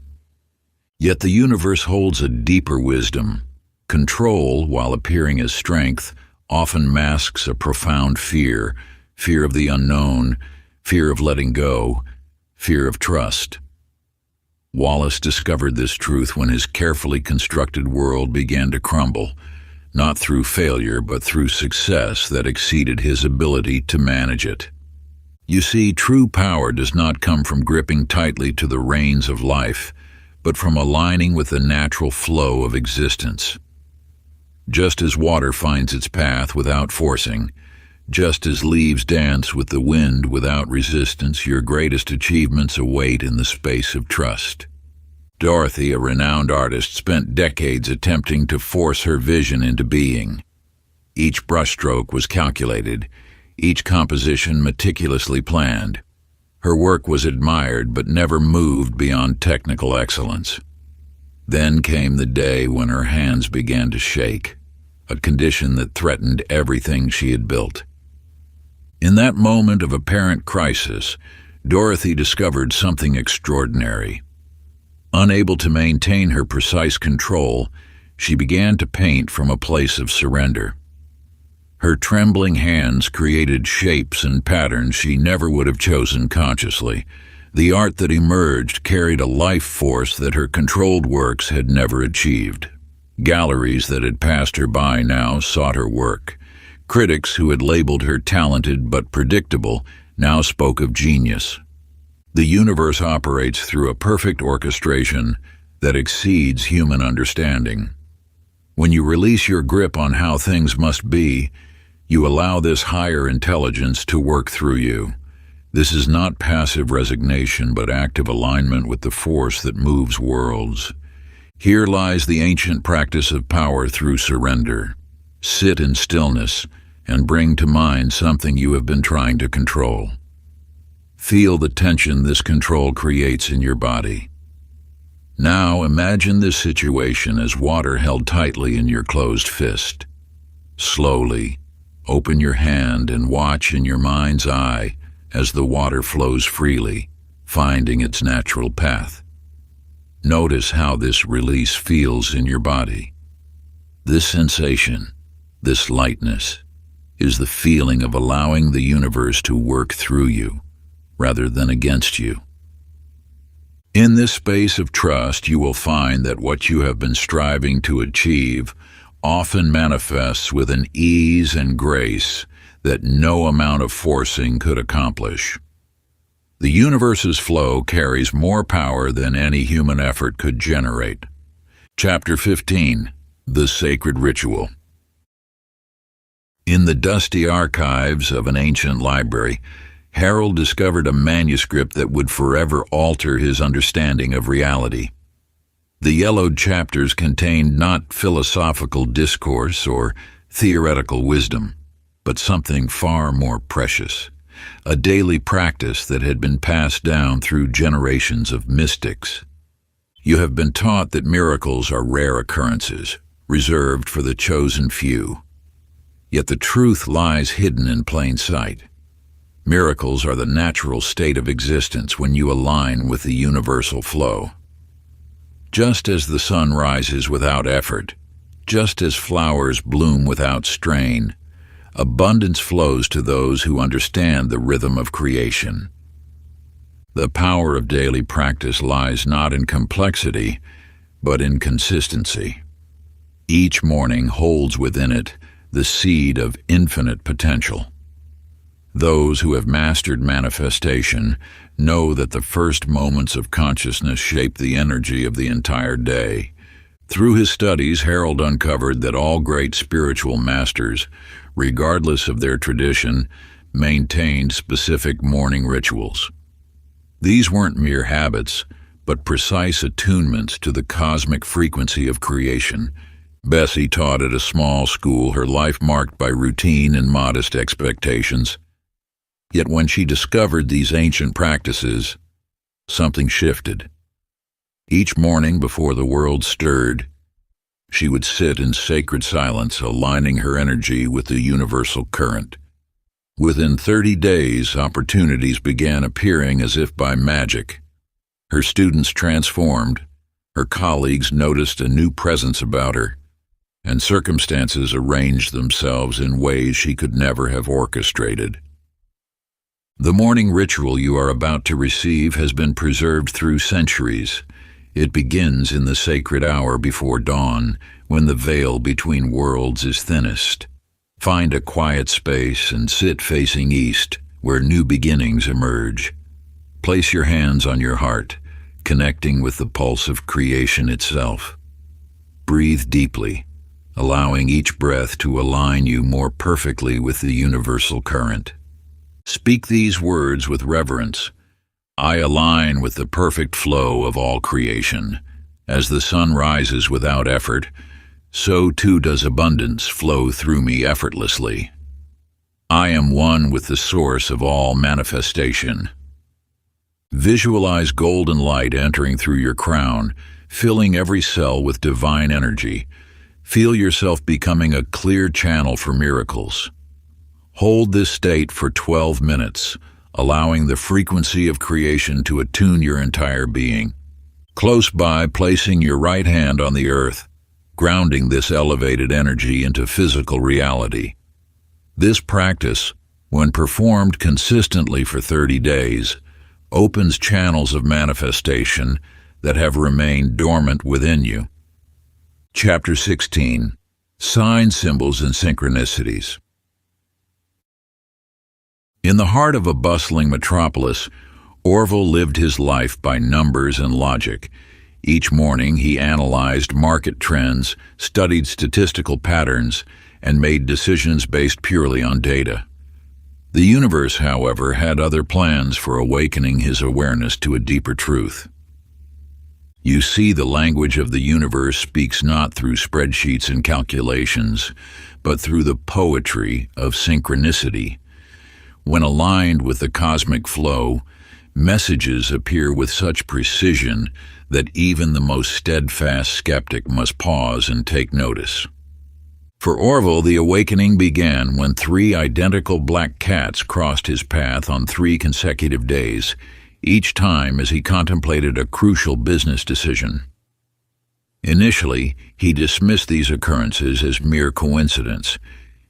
Yet the universe holds a deeper wisdom. Control, while appearing as strength, often masks a profound fear of the unknown, fear of letting go, fear of trust. Wallace discovered this truth when his carefully constructed world began to crumble, not through failure but through success that exceeded his ability to manage it. You see, true power does not come from gripping tightly to the reins of life, but from aligning with the natural flow of existence. Just as water finds its path without forcing, just as leaves dance with the wind without resistance, your greatest achievements await in the space of trust. Dorothy, a renowned artist, spent decades attempting to force her vision into being. Each brushstroke was calculated, each composition meticulously planned. Her work was admired but never moved beyond technical excellence. Then came the day when her hands began to shake, a condition that threatened everything she had built. In that moment of apparent crisis, Dorothy discovered something extraordinary. Unable to maintain her precise control, she began to paint from a place of surrender. Her trembling hands created shapes and patterns she never would have chosen consciously. The art that emerged carried a life force that her controlled works had never achieved. Galleries that had passed her by now sought her work. Critics who had labeled her talented but predictable now spoke of genius. The universe operates through a perfect orchestration that exceeds human understanding. When you release your grip on how things must be, you allow this higher intelligence to work through you. This is not passive resignation, but active alignment with the force that moves worlds. Here lies the ancient practice of power through surrender. Sit in stillness and bring to mind something you have been trying to control. Feel the tension this control creates in your body. Now imagine this situation as water held tightly in your closed fist. Slowly, open your hand and watch in your mind's eye as the water flows freely, finding its natural path. Notice how this release feels in your body. This sensation, This lightness is the feeling of allowing the universe to work through you rather than against you. In this space of trust, you will find that what you have been striving to achieve often manifests with an ease and grace that no amount of forcing could accomplish. The universe's flow carries more power than any human effort could generate. Chapter 15. The Sacred Ritual. In the dusty archives of an ancient library, Harold discovered a manuscript that would forever alter his understanding of reality. The yellowed chapters contained not philosophical discourse or theoretical wisdom, but something far more precious, a daily practice that had been passed down through generations of mystics. You have been taught that miracles are rare occurrences, reserved for the chosen few. Yet the truth lies hidden in plain sight. Miracles are the natural state of existence when you align with the universal flow. Just as the sun rises without effort, just as flowers bloom without strain, abundance flows to those who understand the rhythm of creation. The power of daily practice lies not in complexity, but in consistency. Each morning holds within it the seed of infinite potential. Those who have mastered manifestation know that the first moments of consciousness shape the energy of the entire day. Through his studies, Harold uncovered that all great spiritual masters, regardless of their tradition, maintained specific morning rituals. These weren't mere habits, but precise attunements to the cosmic frequency of creation. Bessie taught at a small school, her life marked by routine and modest expectations. Yet when she discovered these ancient practices, something shifted. Each morning before the world stirred, she would sit in sacred silence, aligning her energy with the universal current. Within 30 days, opportunities began appearing as if by magic. Her students transformed, her colleagues noticed a new presence about her, and circumstances arranged themselves in ways she could never have orchestrated. The morning ritual you are about to receive has been preserved through centuries. It begins in the sacred hour before dawn, when the veil between worlds is thinnest. Find a quiet space and sit facing east, where new beginnings emerge. Place your hands on your heart, connecting with the pulse of creation itself. Breathe deeply, allowing each breath to align you more perfectly with the universal current. Speak these words with reverence. I align with the perfect flow of all creation. As the sun rises without effort, so too does abundance flow through me effortlessly. I am one with the source of all manifestation. Visualize golden light entering through your crown, filling every cell with divine energy. Feel yourself becoming a clear channel for miracles. Hold this state for 12 minutes, allowing the frequency of creation to attune your entire being. Close by, placing your right hand on the earth, grounding this elevated energy into physical reality. This practice, when performed consistently for 30 days, opens channels of manifestation that have remained dormant within you. Chapter 16. Signs, Symbols, and Synchronicities. In the heart of a bustling metropolis, Orville lived his life by numbers and logic. Each morning he analyzed market trends, studied statistical patterns, and made decisions based purely on data. The universe, however, had other plans for awakening his awareness to a deeper truth. You see, the language of the universe speaks not through spreadsheets and calculations, but through the poetry of synchronicity. When aligned with the cosmic flow, messages appear with such precision that even the most steadfast skeptic must pause and take notice. For Orville, the awakening began when 3 identical black cats crossed his path on 3 consecutive days, each time as he contemplated a crucial business decision. Initially, he dismissed these occurrences as mere coincidence,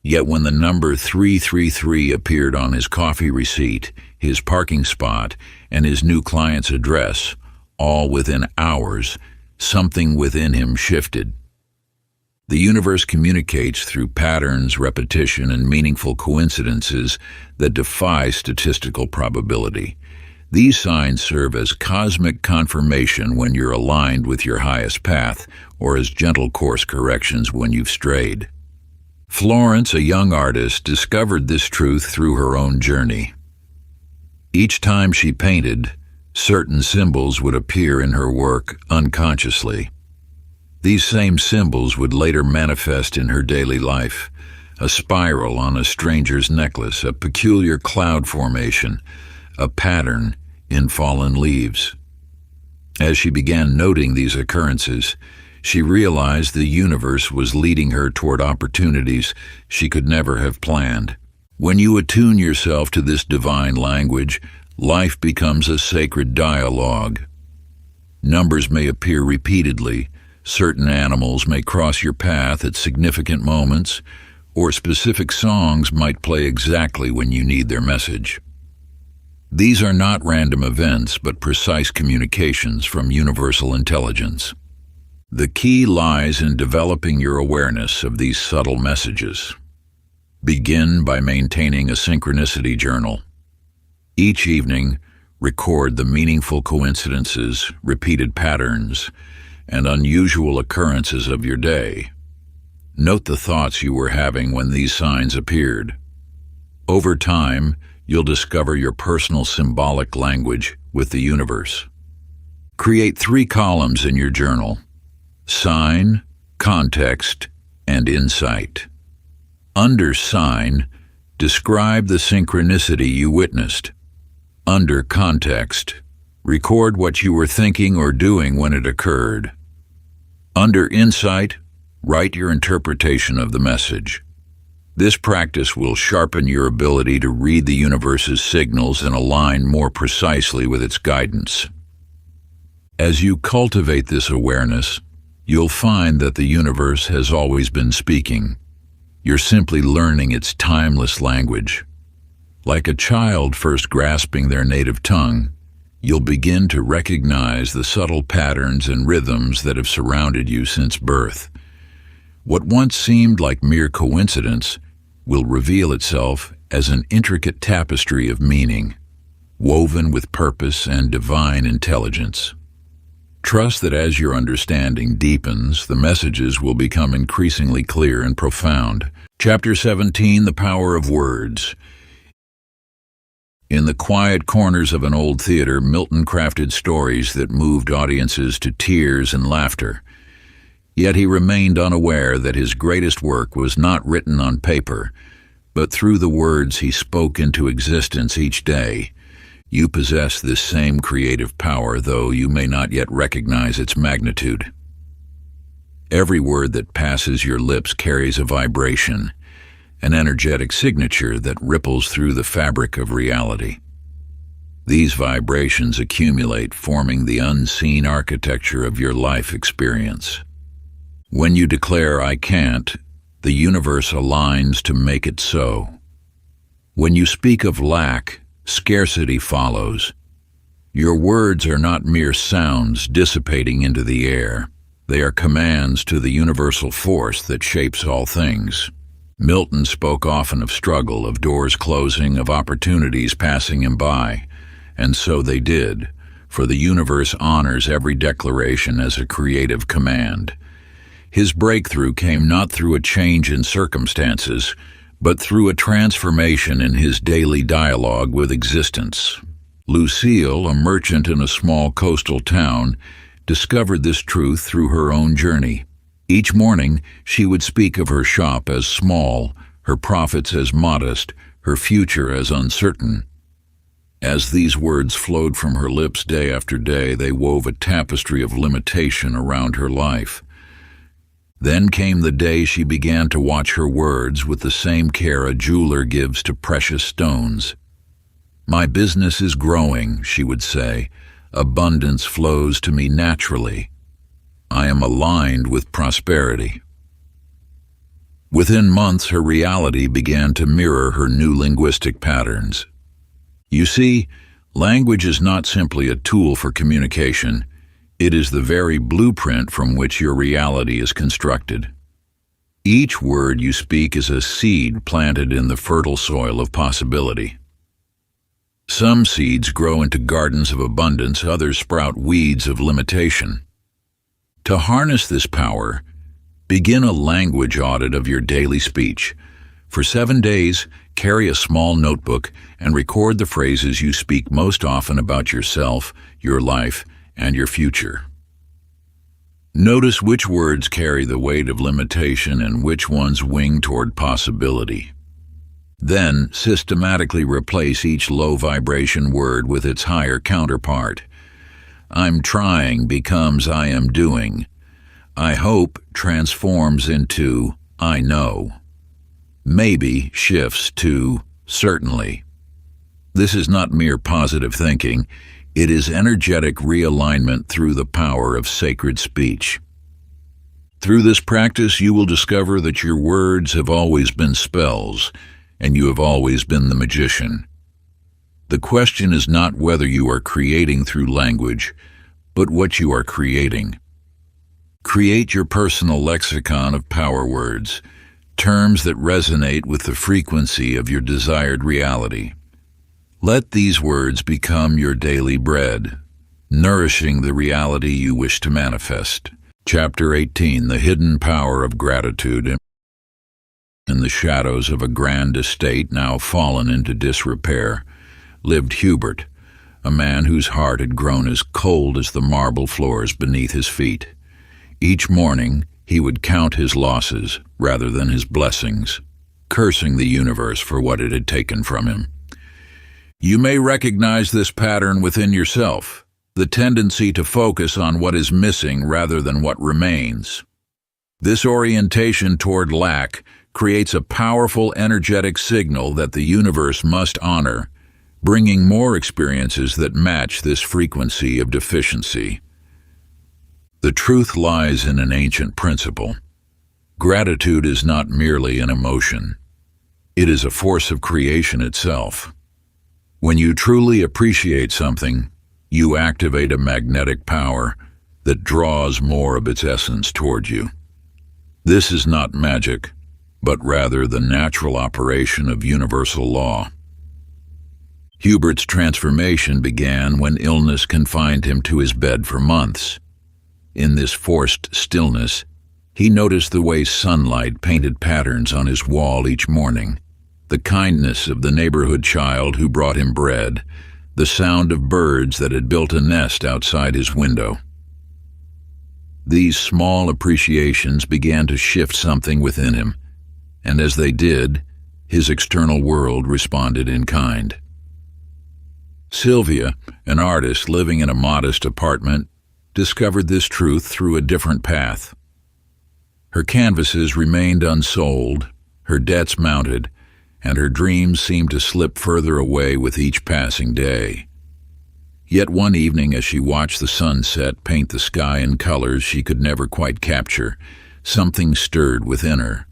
yet when the number 333 appeared on his coffee receipt, his parking spot, and his new client's address, all within hours, something within him shifted. The universe communicates through patterns, repetition, and meaningful coincidences that defy statistical probability. These signs serve as cosmic confirmation when you're aligned with your highest path, or as gentle course corrections when you've strayed. Florence, a young artist, discovered this truth through her own journey. Each time she painted, certain symbols would appear in her work unconsciously. These same symbols would later manifest in her daily life: a spiral on a stranger's necklace, a peculiar cloud formation, a pattern in fallen leaves. As she began noting these occurrences, she realized the universe was leading her toward opportunities she could never have planned. When you attune yourself to this divine language, life becomes a sacred dialogue. Numbers may appear repeatedly, certain animals may cross your path at significant moments, or specific songs might play exactly when you need their message. These are not random events, but precise communications from universal intelligence. The key lies in developing your awareness of these subtle messages. Begin by maintaining a synchronicity journal. Each evening, record the meaningful coincidences, repeated patterns, and unusual occurrences of your day. Note the thoughts you were having when these signs appeared. Over time, you'll discover your personal symbolic language with the universe. Create 3 columns in your journal: sign, context, and insight. Under sign, describe the synchronicity you witnessed. Under context, record what you were thinking or doing when it occurred. Under insight, write your interpretation of the message. This practice will sharpen your ability to read the universe's signals and align more precisely with its guidance. As you cultivate this awareness, you'll find that the universe has always been speaking. You're simply learning its timeless language. Like a child first grasping their native tongue, you'll begin to recognize the subtle patterns and rhythms that have surrounded you since birth. What once seemed like mere coincidence will reveal itself as an intricate tapestry of meaning, woven with purpose and divine intelligence. Trust that as your understanding deepens, the messages will become increasingly clear and profound. Chapter 17, The Power of Words. In the quiet corners of an old theater, Milton crafted stories that moved audiences to tears and laughter. Yet he remained unaware that his greatest work was not written on paper, but through the words he spoke into existence each day. You possess this same creative power, though you may not yet recognize its magnitude. Every word that passes your lips carries a vibration, an energetic signature that ripples through the fabric of reality. These vibrations accumulate, forming the unseen architecture of your life experience. When you declare, "I can't," the universe aligns to make it so. When you speak of lack, scarcity follows. Your words are not mere sounds dissipating into the air. They are commands to the universal force that shapes all things. Milton spoke often of struggle, of doors closing, of opportunities passing him by. And so they did, for the universe honors every declaration as a creative command. His breakthrough came not through a change in circumstances, but through a transformation in his daily dialogue with existence. Lucille, a merchant in a small coastal town, discovered this truth through her own journey. Each morning, she would speak of her shop as small, her profits as modest, her future as uncertain. As these words flowed from her lips day after day, they wove a tapestry of limitation around her life. Then came the day she began to watch her words with the same care a jeweler gives to precious stones. "My business is growing," she would say. "Abundance flows to me naturally." I am aligned with prosperity. Within months, her reality began to mirror her new linguistic patterns. You see, language is not simply a tool for communication. It is the very blueprint from which your reality is constructed. Each word you speak is a seed planted in the fertile soil of possibility. Some seeds grow into gardens of abundance, others sprout weeds of limitation. To harness this power, begin a language audit of your daily speech. For 7 days, carry a small notebook and record the phrases you speak most often about yourself, your life, and your future. Notice which words carry the weight of limitation and which ones wing toward possibility. Then, systematically replace each low-vibration word with its higher counterpart. I'm trying becomes I am doing. I hope transforms into I know. Maybe shifts to certainly. This is not mere positive thinking. It is energetic realignment through the power of sacred speech. Through this practice, you will discover that your words have always been spells, and you have always been the magician. The question is not whether you are creating through language, but what you are creating. Create your personal lexicon of power words, terms that resonate with the frequency of your desired reality. Let these words become your daily bread, nourishing the reality you wish to manifest. Chapter 18, The Hidden Power of Gratitude. In the shadows of a grand estate now fallen into disrepair, lived Hubert, a man whose heart had grown as cold as the marble floors beneath his feet. Each morning, he would count his losses rather than his blessings, cursing the universe for what it had taken from him. You may recognize this pattern within yourself, the tendency to focus on what is missing rather than what remains. This orientation toward lack creates a powerful energetic signal that the universe must honor, bringing more experiences that match this frequency of deficiency. The truth lies in an ancient principle. Gratitude is not merely an emotion. It is a force of creation itself. When you truly appreciate something, you activate a magnetic power that draws more of its essence toward you. This is not magic, but rather the natural operation of universal law. Hubert's transformation began when illness confined him to his bed for months. In this forced stillness, he noticed the way sunlight painted patterns on his wall each morning, the kindness of the neighborhood child who brought him bread, the sound of birds that had built a nest outside his window. These small appreciations began to shift something within him, and as they did, his external world responded in kind. Sylvia, an artist living in a modest apartment, discovered this truth through a different path. Her canvases remained unsold, her debts mounted, and her dreams seemed to slip further away with each passing day. Yet one evening, as she watched the sunset paint the sky in colors she could never quite capture, something stirred within her.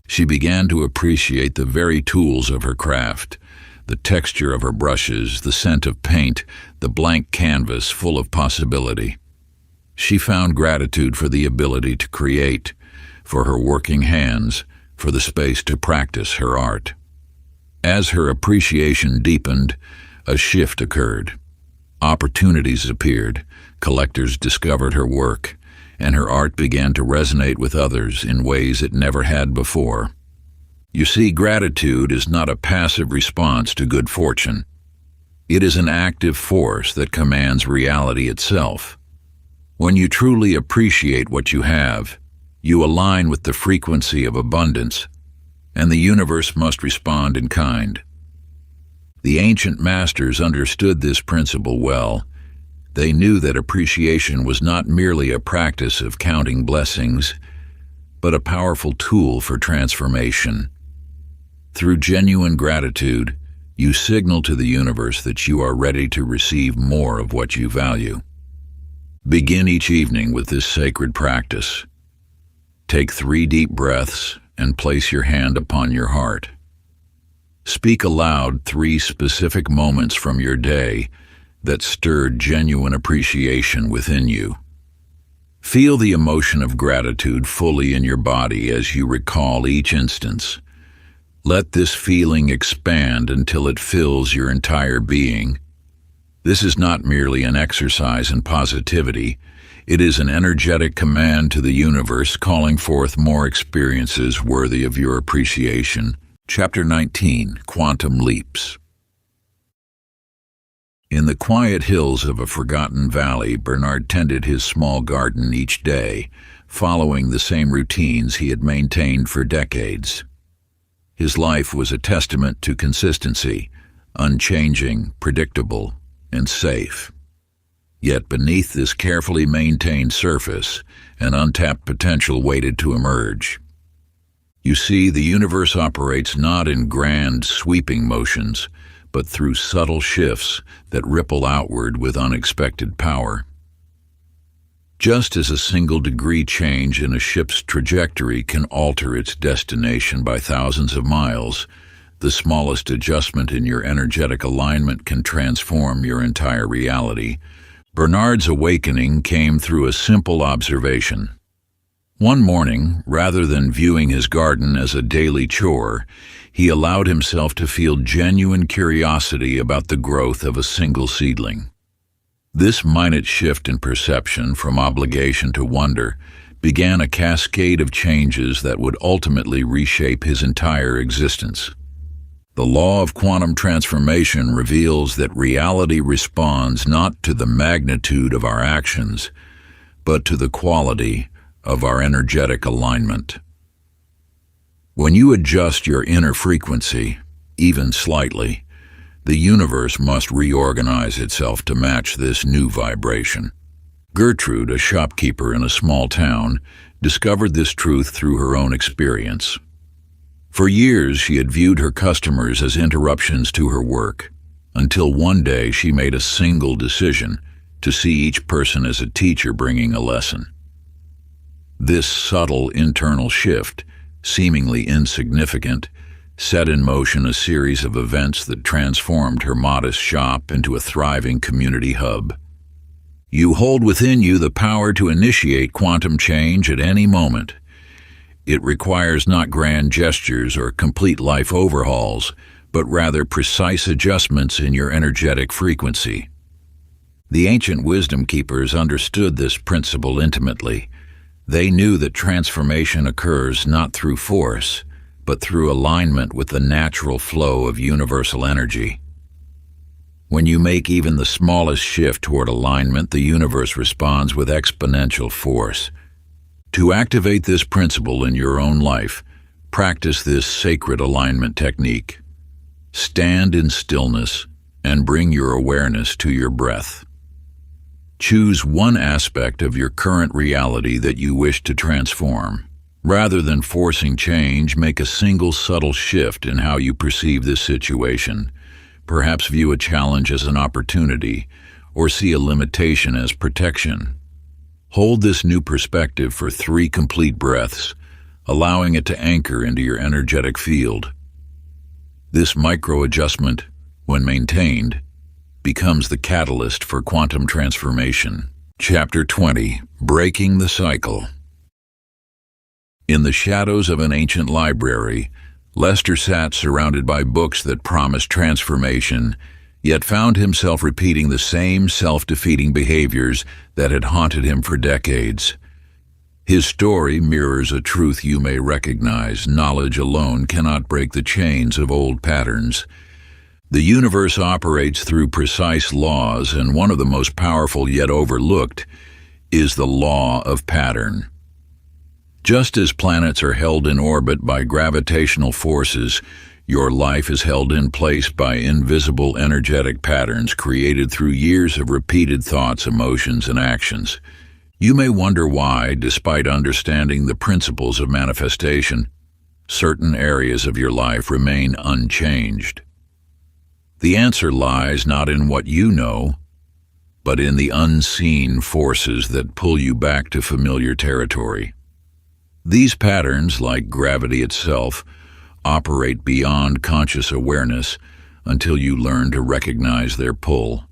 She began to appreciate the very tools of her craft, the texture of her brushes, the scent of paint, the blank canvas full of possibility. She found gratitude for the ability to create, for her working hands, for the space to practice her art. As her appreciation deepened, a shift occurred. Opportunities appeared, collectors discovered her work, and her art began to resonate with others in ways it never had before. You see, gratitude is not a passive response to good fortune. It is an active force that commands reality itself. When you truly appreciate what you have, you align with the frequency of abundance, and the universe must respond in kind. The ancient masters understood this principle well. They knew that appreciation was not merely a practice of counting blessings, but a powerful tool for transformation. Through genuine gratitude, you signal to the universe that you are ready to receive more of what you value. Begin each evening with this sacred practice. Take 3 deep breaths and place your hand upon your heart. Speak aloud 3 specific moments from your day that stirred genuine appreciation within you. Feel the emotion of gratitude fully in your body as you recall each instance. Let this feeling expand until it fills your entire being. This is not merely an exercise in positivity. It is an energetic command to the universe calling forth more experiences worthy of your appreciation. Chapter 19, Quantum Leaps. In the quiet hills of a forgotten valley, Bernard tended his small garden each day, following the same routines he had maintained for decades. His life was a testament to consistency, unchanging, predictable, and safe. Yet beneath this carefully maintained surface, an untapped potential waited to emerge. You see, the universe operates not in grand, sweeping motions, but through subtle shifts that ripple outward with unexpected power. Just as a single-degree change in a ship's trajectory can alter its destination by thousands of miles, the smallest adjustment in your energetic alignment can transform your entire reality. Bernard's awakening came through a simple observation. One morning, rather than viewing his garden as a daily chore, he allowed himself to feel genuine curiosity about the growth of a single seedling. This minute shift in perception from obligation to wonder began a cascade of changes that would ultimately reshape his entire existence. The law of quantum transformation reveals that reality responds not to the magnitude of our actions, but to the quality of our energetic alignment. When you adjust your inner frequency, even slightly, the universe must reorganize itself to match this new vibration. Gertrude, a shopkeeper in a small town, discovered this truth through her own experience. For years, she had viewed her customers as interruptions to her work, until one day she made a single decision to see each person as a teacher bringing a lesson. This subtle internal shift, seemingly insignificant, set in motion a series of events that transformed her modest shop into a thriving community hub. You hold within you the power to initiate quantum change at any moment. It requires not grand gestures or complete life overhauls, but rather precise adjustments in your energetic frequency. The ancient wisdom keepers understood this principle intimately. They knew that transformation occurs not through force, but through alignment with the natural flow of universal energy. When you make even the smallest shift toward alignment, the universe responds with exponential force. To activate this principle in your own life, practice this sacred alignment technique. Stand in stillness and bring your awareness to your breath. Choose one aspect of your current reality that you wish to transform. Rather than forcing change, make a single subtle shift in how you perceive this situation. Perhaps view a challenge as an opportunity, or see a limitation as protection. Hold this new perspective for 3 complete breaths, allowing it to anchor into your energetic field. This micro-adjustment, when maintained, becomes the catalyst for quantum transformation. Chapter 20, Breaking the Cycle. In the shadows of an ancient library, Lester sat surrounded by books that promised transformation, yet found himself repeating the same self-defeating behaviors that had haunted him for decades. His story mirrors a truth you may recognize. Knowledge alone cannot break the chains of old patterns. The universe operates through precise laws, and one of the most powerful yet overlooked is the law of pattern. Just as planets are held in orbit by gravitational forces, your life is held in place by invisible energetic patterns created through years of repeated thoughts, emotions, and actions. You may wonder why, despite understanding the principles of manifestation, certain areas of your life remain unchanged. The answer lies not in what you know, but in the unseen forces that pull you back to familiar territory. These patterns, like gravity itself, operate beyond conscious awareness until you learn to recognize their pull.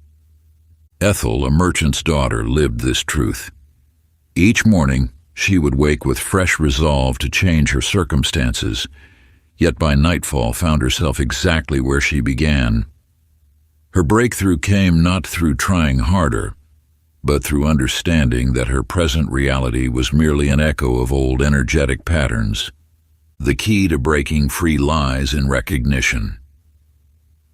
Ethel, a merchant's daughter, lived this truth. Each morning, she would wake with fresh resolve to change her circumstances, yet by nightfall found herself exactly where she began. Her breakthrough came not through trying harder, but through understanding that her present reality was merely an echo of old energetic patterns. The key to breaking free lies in recognition.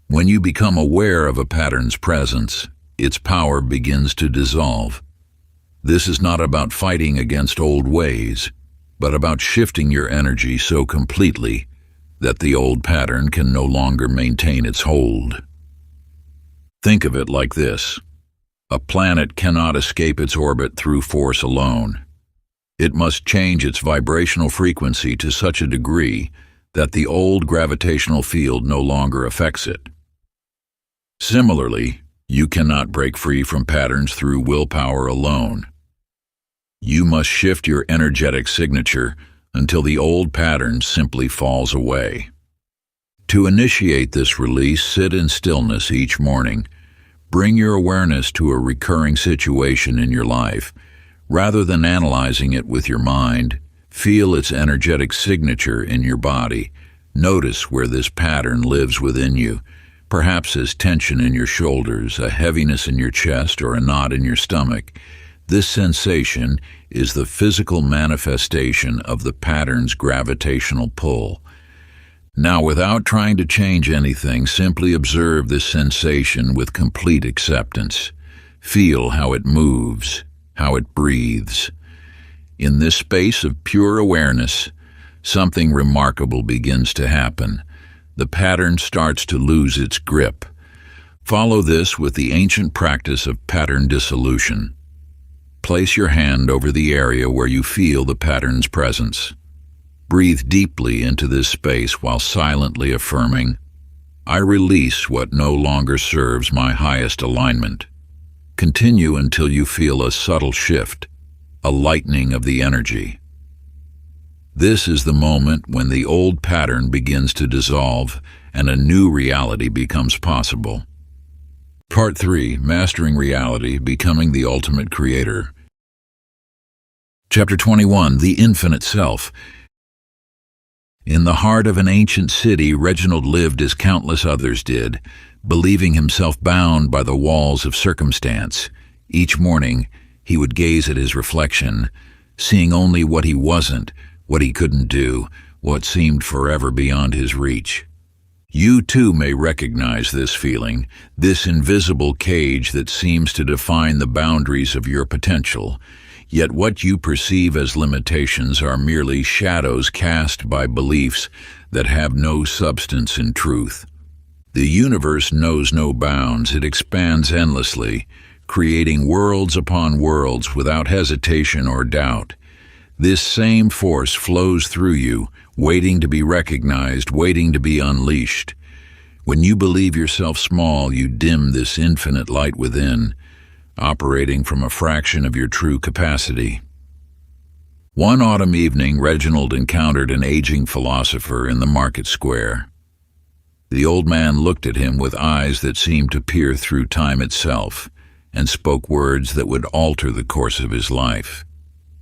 When you become aware of a pattern's presence, its power begins to dissolve. This is not about fighting against old ways, but about shifting your energy so completely that the old pattern can no longer maintain its hold. Think of it like this. A planet cannot escape its orbit through force alone. It must change its vibrational frequency to such a degree that the old gravitational field no longer affects it. Similarly, you cannot break free from patterns through willpower alone. You must shift your energetic signature until the old pattern simply falls away. To initiate this release, sit in stillness each morning. Bring your awareness to a recurring situation in your life. Rather than analyzing it with your mind, feel its energetic signature in your body. Notice where this pattern lives within you, perhaps as tension in your shoulders, a heaviness in your chest, or a knot in your stomach. This sensation is the physical manifestation of the pattern's gravitational pull. Now, without trying to change anything, simply observe this sensation with complete acceptance. Feel how it moves, how it breathes. In this space of pure awareness, something remarkable begins to happen. The pattern starts to lose its grip. Follow this with the ancient practice of pattern dissolution. Place your hand over the area where you feel the pattern's presence. Breathe deeply into this space while silently affirming, "I release what no longer serves my highest alignment." Continue until you feel a subtle shift, a lightening of the energy. This is the moment when the old pattern begins to dissolve and a new reality becomes possible. Part 3. Mastering Reality, Becoming the Ultimate Creator. Chapter 21. The Infinite Self. In the heart of an ancient city, Reginald lived as countless others did, believing himself bound by the walls of circumstance. Each morning, he would gaze at his reflection, seeing only what he wasn't, what he couldn't do, what seemed forever beyond his reach. You too may recognize this feeling, this invisible cage that seems to define the boundaries of your potential. Yet what you perceive as limitations are merely shadows cast by beliefs that have no substance in truth. The universe knows no bounds. It expands endlessly, creating worlds upon worlds without hesitation or doubt. This same force flows through you, waiting to be recognized, waiting to be unleashed. When you believe yourself small, you dim this infinite light within, operating from a fraction of your true capacity. One autumn evening, Reginald encountered an aging philosopher in the market square. The old man looked at him with eyes that seemed to peer through time itself, and spoke words that would alter the course of his life.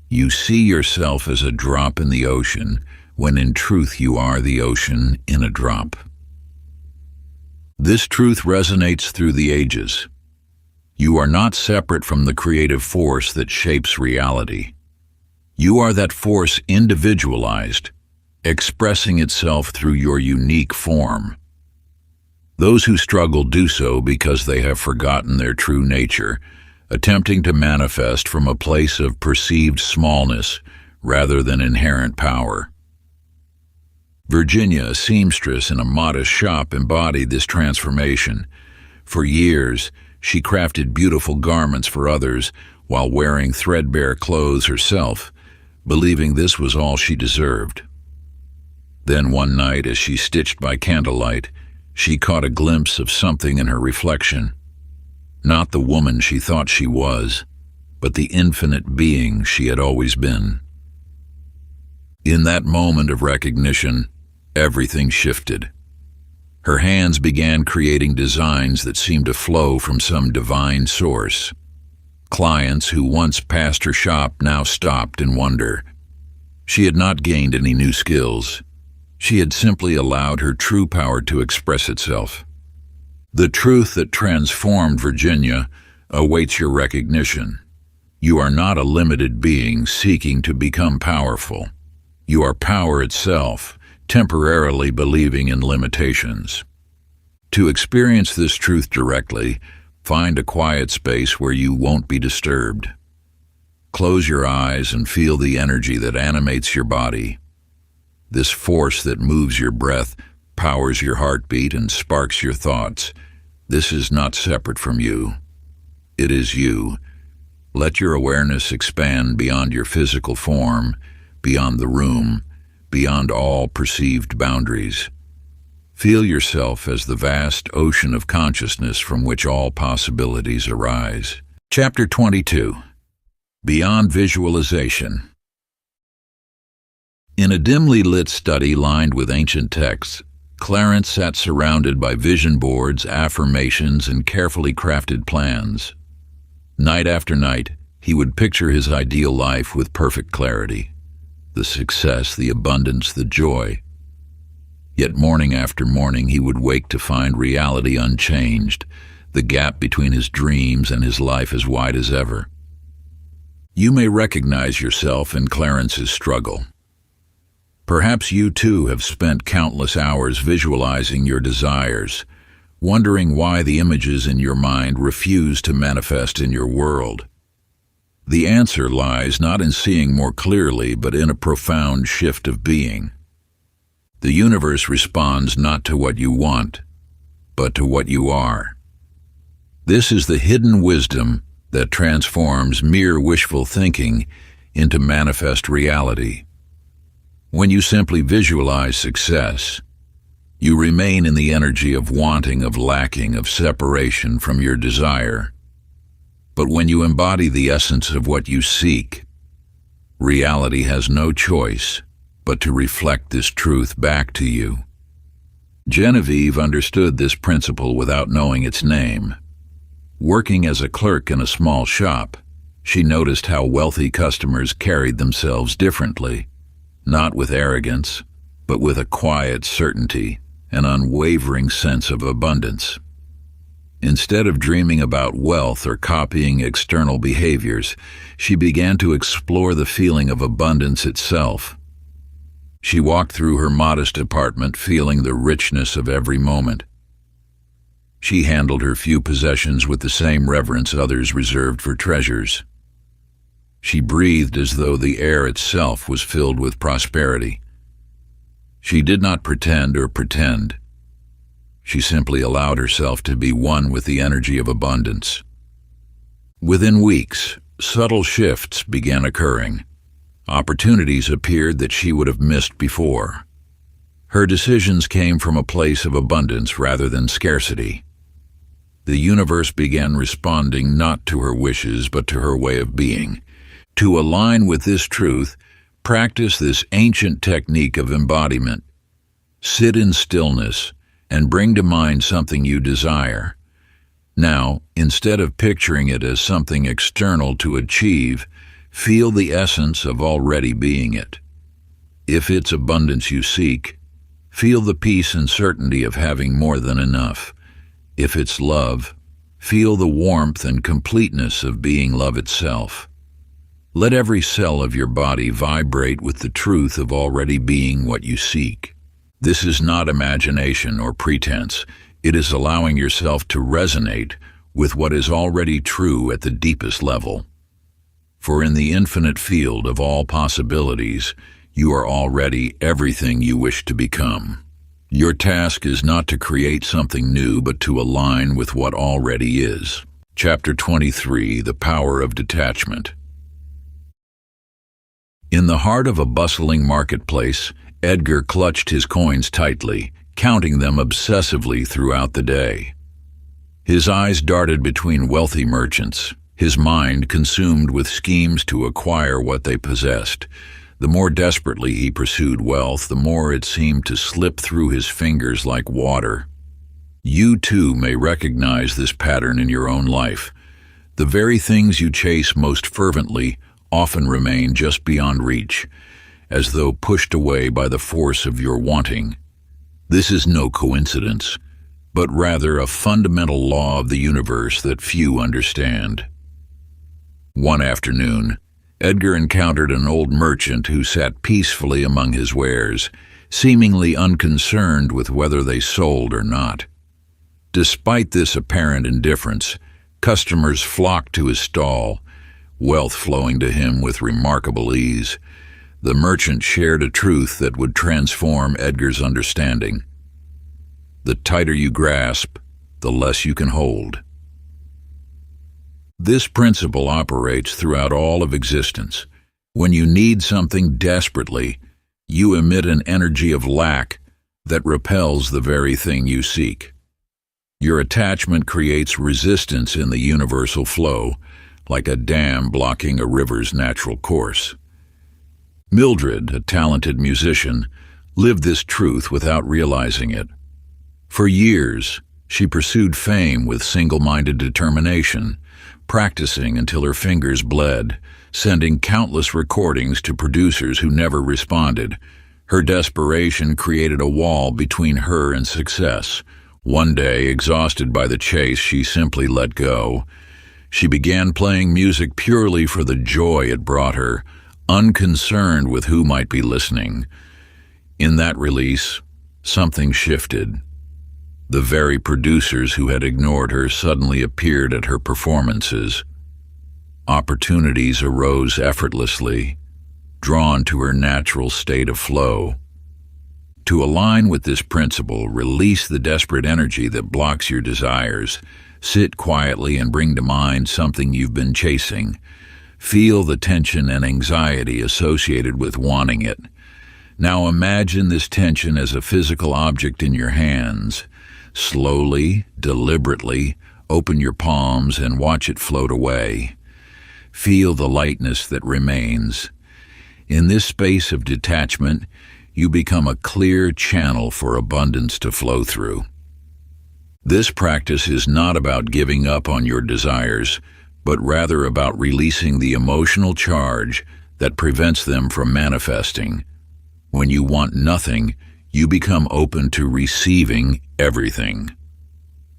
You see yourself as a drop in the ocean, when in truth you are the ocean in a drop. This truth resonates through the ages. You are not separate from the creative force that shapes reality. You are that force individualized, expressing itself through your unique form. Those who struggle do so because they have forgotten their true nature, attempting to manifest from a place of perceived smallness rather than inherent power. Virginia, a seamstress in a modest shop, embodied this transformation. For years, she crafted beautiful garments for others while wearing threadbare clothes herself, believing this was all she deserved. Then one night, as she stitched by candlelight, she caught a glimpse of something in her reflection. not the woman she thought she was, but the infinite being she had always been. In that moment of recognition, everything shifted. Her hands began creating designs that seemed to flow from some divine source. Clients who once passed her shop now stopped in wonder. She had not gained any new skills. She had simply allowed her true power to express itself. The truth that transformed Virginia awaits your recognition. You are not a limited being seeking to become powerful. You are power itself, temporarily believing in limitations. To experience this truth directly, find a quiet space where you won't be disturbed. Close your eyes and feel the energy that animates your body. This force that moves your breath, powers your heartbeat, and sparks your thoughts. This is not separate from you. It is you. Let your awareness expand beyond your physical form, beyond the room, beyond all perceived boundaries. Feel yourself as the vast ocean of consciousness from which all possibilities arise. Chapter 22. Beyond Visualization. In a dimly lit study lined with ancient texts, Clarence sat surrounded by vision boards, affirmations, and carefully crafted plans. Night after night, he would picture his ideal life with perfect clarity. The success, the abundance, the joy. Yet morning after morning he would wake to find reality unchanged, the gap between his dreams and his life as wide as ever. You may recognize yourself in Clarence's struggle. Perhaps you too have spent countless hours visualizing your desires, wondering why the images in your mind refuse to manifest in your world. The answer lies not in seeing more clearly, but in a profound shift of being. The universe responds not to what you want, but to what you are. This is the hidden wisdom that transforms mere wishful thinking into manifest reality. When you simply visualize success, you remain in the energy of wanting, of lacking, of separation from your desire. But when you embody the essence of what you seek, reality has no choice but to reflect this truth back to you. Genevieve understood this principle without knowing its name. Working as a clerk in a small shop, she noticed how wealthy customers carried themselves differently, not with arrogance, but with a quiet certainty, an unwavering sense of abundance. Instead of dreaming about wealth or copying external behaviors, she began to explore the feeling of abundance itself. She walked through her modest apartment feeling the richness of every moment. She handled her few possessions with the same reverence others reserved for treasures. She breathed as though the air itself was filled with prosperity. She did not pretend or pretend. She simply allowed herself to be one with the energy of abundance. Within weeks, subtle shifts began occurring. Opportunities appeared that she would have missed before. Her decisions came from a place of abundance rather than scarcity. The universe began responding not to her wishes but to her way of being. To align with this truth, practice this ancient technique of embodiment. Sit in stillness and bring to mind something you desire. Now, instead of picturing it as something external to achieve, feel the essence of already being it. If it's abundance you seek, feel the peace and certainty of having more than enough. If it's love, feel the warmth and completeness of being love itself. Let every cell of your body vibrate with the truth of already being what you seek. This is not imagination or pretense. It is allowing yourself to resonate with what is already true at the deepest level. For in the infinite field of all possibilities, you are already everything you wish to become. Your task is not to create something new, but to align with what already is. Chapter 23, The Power of Detachment. In the heart of a bustling marketplace, Edgar clutched his coins tightly, counting them obsessively throughout the day. His eyes darted between wealthy merchants, his mind consumed with schemes to acquire what they possessed. The more desperately he pursued wealth, the more it seemed to slip through his fingers like water. You too may recognize this pattern in your own life. The very things you chase most fervently often remain just beyond reach, as though pushed away by the force of your wanting. This is no coincidence, but rather a fundamental law of the universe that few understand. One afternoon, Edgar encountered an old merchant who sat peacefully among his wares, seemingly unconcerned with whether they sold or not. Despite this apparent indifference, customers flocked to his stall, wealth flowing to him with remarkable ease. The merchant shared a truth that would transform Edgar's understanding. The tighter you grasp, the less you can hold. This principle operates throughout all of existence. When you need something desperately, you emit an energy of lack that repels the very thing you seek. Your attachment creates resistance in the universal flow, like a dam blocking a river's natural course. Mildred, a talented musician, lived this truth without realizing it. For years, she pursued fame with single-minded determination, practicing until her fingers bled, sending countless recordings to producers who never responded. Her desperation created a wall between her and success. One day, exhausted by the chase, she simply let go. She began playing music purely for the joy it brought her, unconcerned with who might be listening. In that release, something shifted. The very producers who had ignored her suddenly appeared at her performances. Opportunities arose effortlessly, drawn to her natural state of flow. To align with this principle, release the desperate energy that blocks your desires. Sit quietly and bring to mind something you've been chasing. Feel the tension and anxiety associated with wanting it. Now imagine this tension as a physical object in your hands. Slowly, deliberately, open your palms and watch it float away. Feel the lightness that remains. In this space of detachment, you become a clear channel for abundance to flow through. This practice is not about giving up on your desires, but rather about releasing the emotional charge that prevents them from manifesting. When you want nothing, you become open to receiving everything.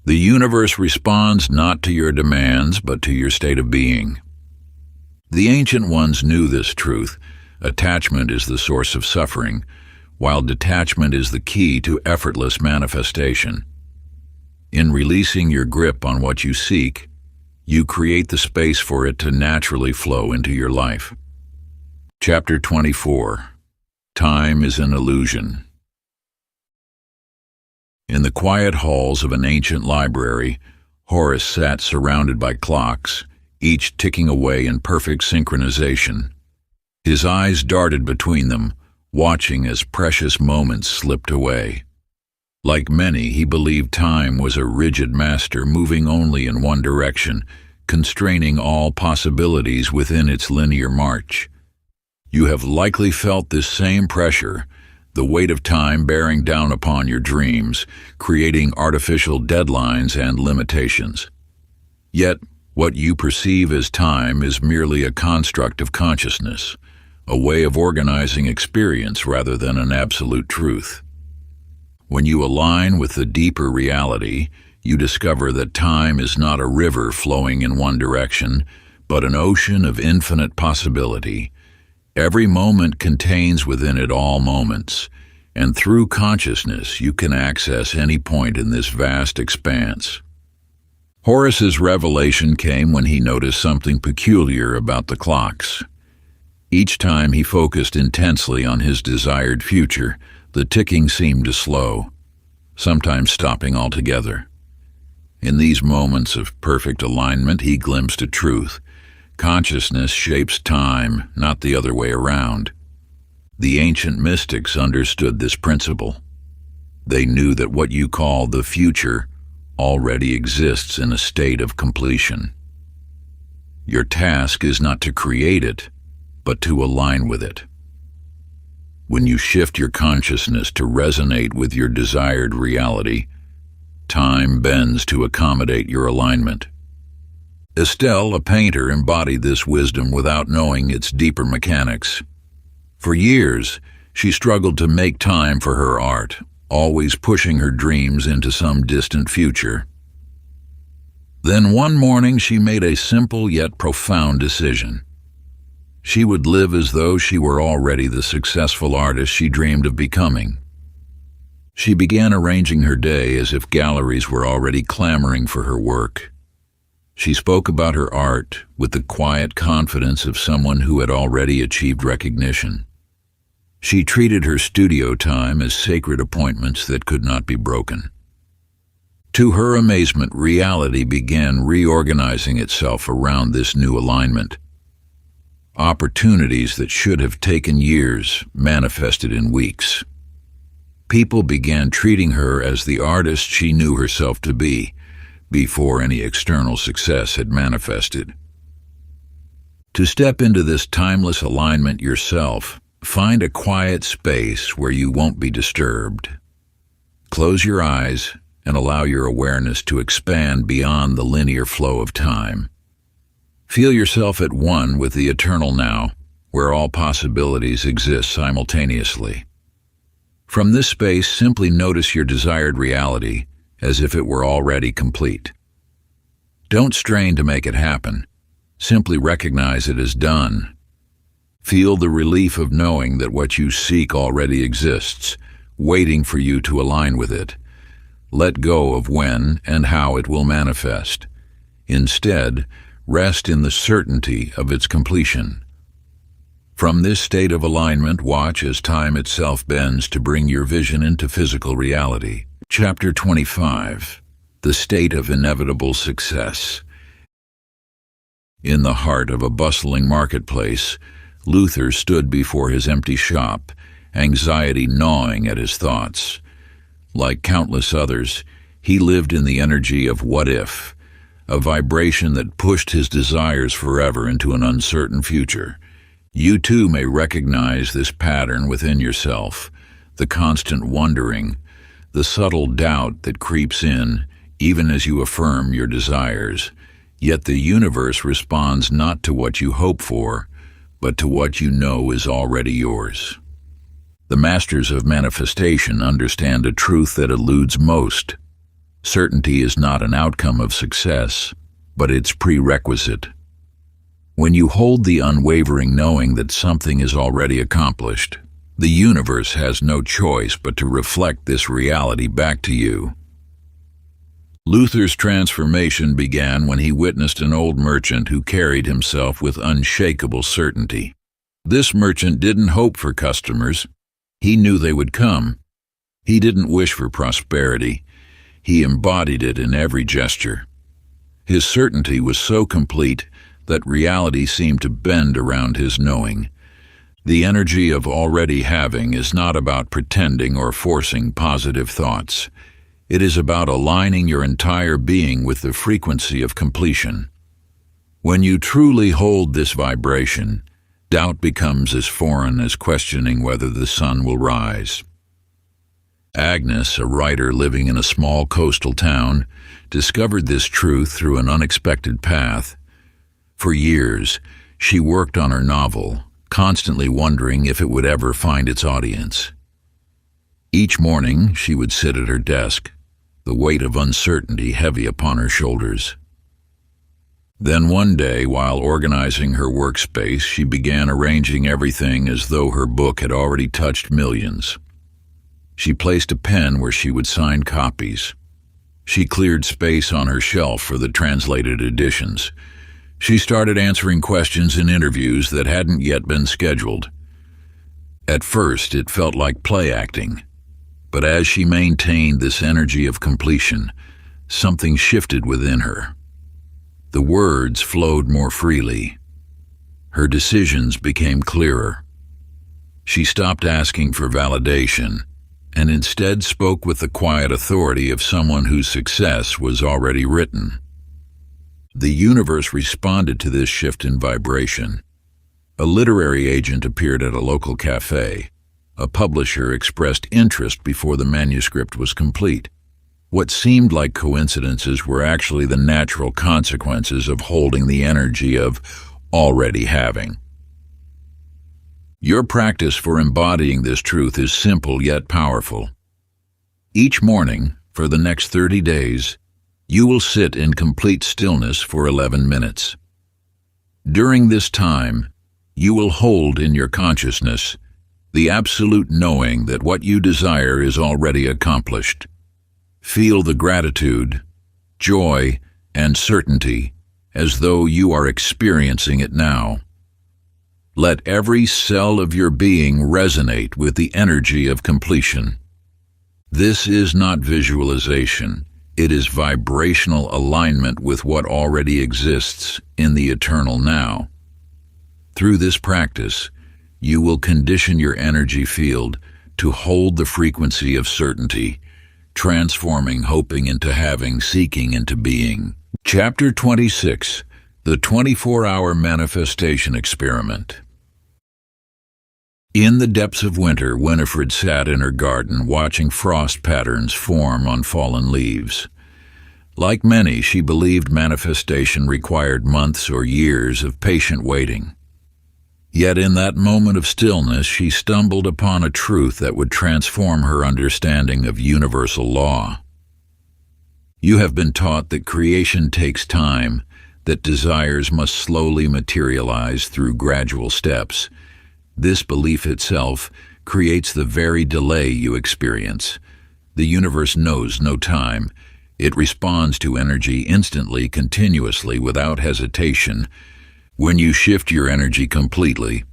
The universe responds not to your demands, but to your state of being. The ancient ones knew this truth. Attachment is the source of suffering, while detachment is the key to effortless manifestation. In releasing your grip on what you seek, you create the space for it to naturally flow into your life. Chapter 24. Time is an illusion. In the quiet halls of an ancient library, Horace sat surrounded by clocks, each ticking away in perfect synchronization. His eyes darted between them, watching as precious moments slipped away. Like many, he believed time was a rigid master moving only in one direction, constraining all possibilities within its linear march. You have likely felt this same pressure, the weight of time bearing down upon your dreams, creating artificial deadlines and limitations. Yet, what you perceive as time is merely a construct of consciousness, a way of organizing experience rather than an absolute truth. When you align with the deeper reality, you discover that time is not a river flowing in one direction, but an ocean of infinite possibility. Every moment contains within it all moments, and through consciousness you can access any point in this vast expanse. Horace's revelation came when he noticed something peculiar about the clocks. Each time he focused intensely on his desired future, the ticking seemed to slow, sometimes stopping altogether. In these moments of perfect alignment, he glimpsed a truth. Consciousness shapes time, not the other way around. The ancient mystics understood this principle. They knew that what you call the future already exists in a state of completion. Your task is not to create it, but to align with it. When you shift your consciousness to resonate with your desired reality, time bends to accommodate your alignment. Estelle, a painter, embodied this wisdom without knowing its deeper mechanics. For years, she struggled to make time for her art, always pushing her dreams into some distant future. Then one morning she made a simple yet profound decision. She would live as though she were already the successful artist she dreamed of becoming. She began arranging her day as if galleries were already clamoring for her work. She spoke about her art with the quiet confidence of someone who had already achieved recognition. She treated her studio time as sacred appointments that could not be broken. To her amazement, reality began reorganizing itself around this new alignment. Opportunities that should have taken years manifested in weeks. People began treating her as the artist she knew herself to be, before any external success had manifested. To step into this timeless alignment yourself, find a quiet space where you won't be disturbed. Close your eyes and allow your awareness to expand beyond the linear flow of time. Feel yourself at one with the eternal now, where all possibilities exist simultaneously. From this space, simply notice your desired reality as if it were already complete. Don't strain to make it happen. Simply recognize it as done. Feel the relief of knowing that what you seek already exists, waiting for you to align with it. Let go of when and how it will manifest. Instead, rest in the certainty of its completion. From this state of alignment, watch as time itself bends to bring your vision into physical reality. Chapter 25. The State of Inevitable Success. In the heart of a bustling marketplace, Luther stood before his empty shop, anxiety gnawing at his thoughts. Like countless others, he lived in the energy of what if, a vibration that pushed his desires forever into an uncertain future. You too may recognize this pattern within yourself, the constant wondering, the subtle doubt that creeps in even as you affirm your desires. Yet the universe responds not to what you hope for, but to what you know is already yours. The masters of manifestation understand a truth that eludes most. Certainty is not an outcome of success, but its prerequisite. When you hold the unwavering knowing that something is already accomplished, the universe has no choice but to reflect this reality back to you. Luther's transformation began when he witnessed an old merchant who carried himself with unshakable certainty. This merchant didn't hope for customers. He knew they would come. He didn't wish for prosperity. He embodied it in every gesture. His certainty was so complete that reality seemed to bend around his knowing. The energy of already having is not about pretending or forcing positive thoughts. It is about aligning your entire being with the frequency of completion. When you truly hold this vibration, doubt becomes as foreign as questioning whether the sun will rise. Agnes, a writer living in a small coastal town, discovered this truth through an unexpected path. For years, she worked on her novel, constantly wondering if it would ever find its audience. Each morning, she would sit at her desk, the weight of uncertainty heavy upon her shoulders. Then one day, while organizing her workspace, she began arranging everything as though her book had already touched millions. She placed a pen where she would sign copies. She cleared space on her shelf for the translated editions. She started answering questions in interviews that hadn't yet been scheduled. At first, it felt like play acting. But as she maintained this energy of completion, something shifted within her. The words flowed more freely. Her decisions became clearer. She stopped asking for validation and instead spoke with the quiet authority of someone whose success was already written. The universe responded to this shift in vibration. A literary agent appeared at a local cafe. A publisher expressed interest before the manuscript was complete. What seemed like coincidences were actually the natural consequences of holding the energy of already having. Your practice for embodying this truth is simple yet powerful. Each morning, for the next 30 days, you will sit in complete stillness for 11 minutes. During this time, you will hold in your consciousness the absolute knowing that what you desire is already accomplished. Feel the gratitude, joy, and certainty as though you are experiencing it now. Let every cell of your being resonate with the energy of completion. This is not visualization. It is vibrational alignment with what already exists in the eternal now. Through this practice, you will condition your energy field to hold the frequency of certainty, transforming hoping into having, seeking into being. Chapter 26, The 24-Hour Manifestation Experiment. In the depths of winter, Winifred sat in her garden watching frost patterns form on fallen leaves. Like many, she believed manifestation required months or years of patient waiting. Yet in that moment of stillness, she stumbled upon a truth that would transform her understanding of universal law. You have been taught that creation takes time, that desires must slowly materialize through gradual steps. This belief itself creates the very delay you experience. The universe knows no time. It responds to energy instantly, continuously, without hesitation. When you shift your energy completely,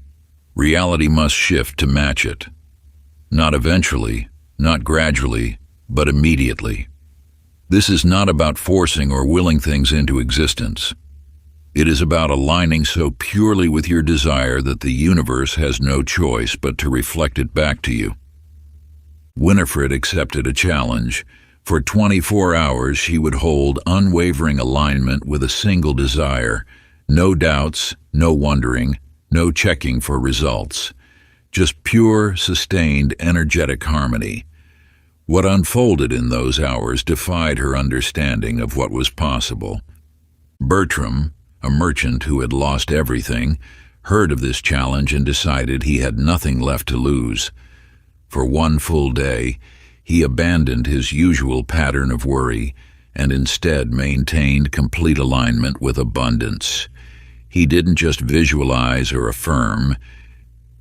reality must shift to match it. Not eventually, not gradually, but immediately. This is not about forcing or willing things into existence. It is about aligning so purely with your desire that the universe has no choice but to reflect it back to you. Winifred accepted a challenge. For 24 hours, she would hold unwavering alignment with a single desire. No doubts, no wondering, no checking for results. Just pure, sustained, energetic harmony. What unfolded in those hours defied her understanding of what was possible. Bertram, a merchant who had lost everything, heard of this challenge and decided he had nothing left to lose. For one full day, he abandoned his usual pattern of worry and instead maintained complete alignment with abundance. He didn't just visualize or affirm,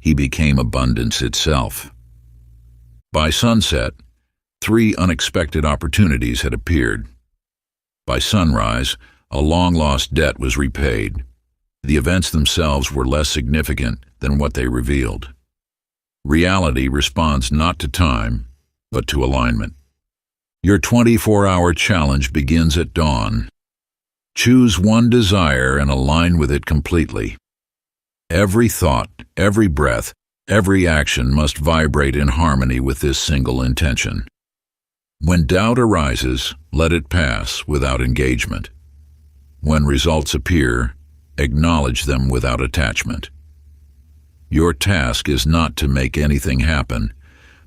he became abundance itself. By sunset, 3 unexpected opportunities had appeared. By sunrise, a long-lost debt was repaid. The events themselves were less significant than what they revealed. Reality responds not to time, but to alignment. Your 24-hour challenge begins at dawn. Choose one desire and align with it completely. Every thought, every breath, every action must vibrate in harmony with this single intention. When doubt arises, let it pass without engagement. When results appear, acknowledge them without attachment. Your task is not to make anything happen,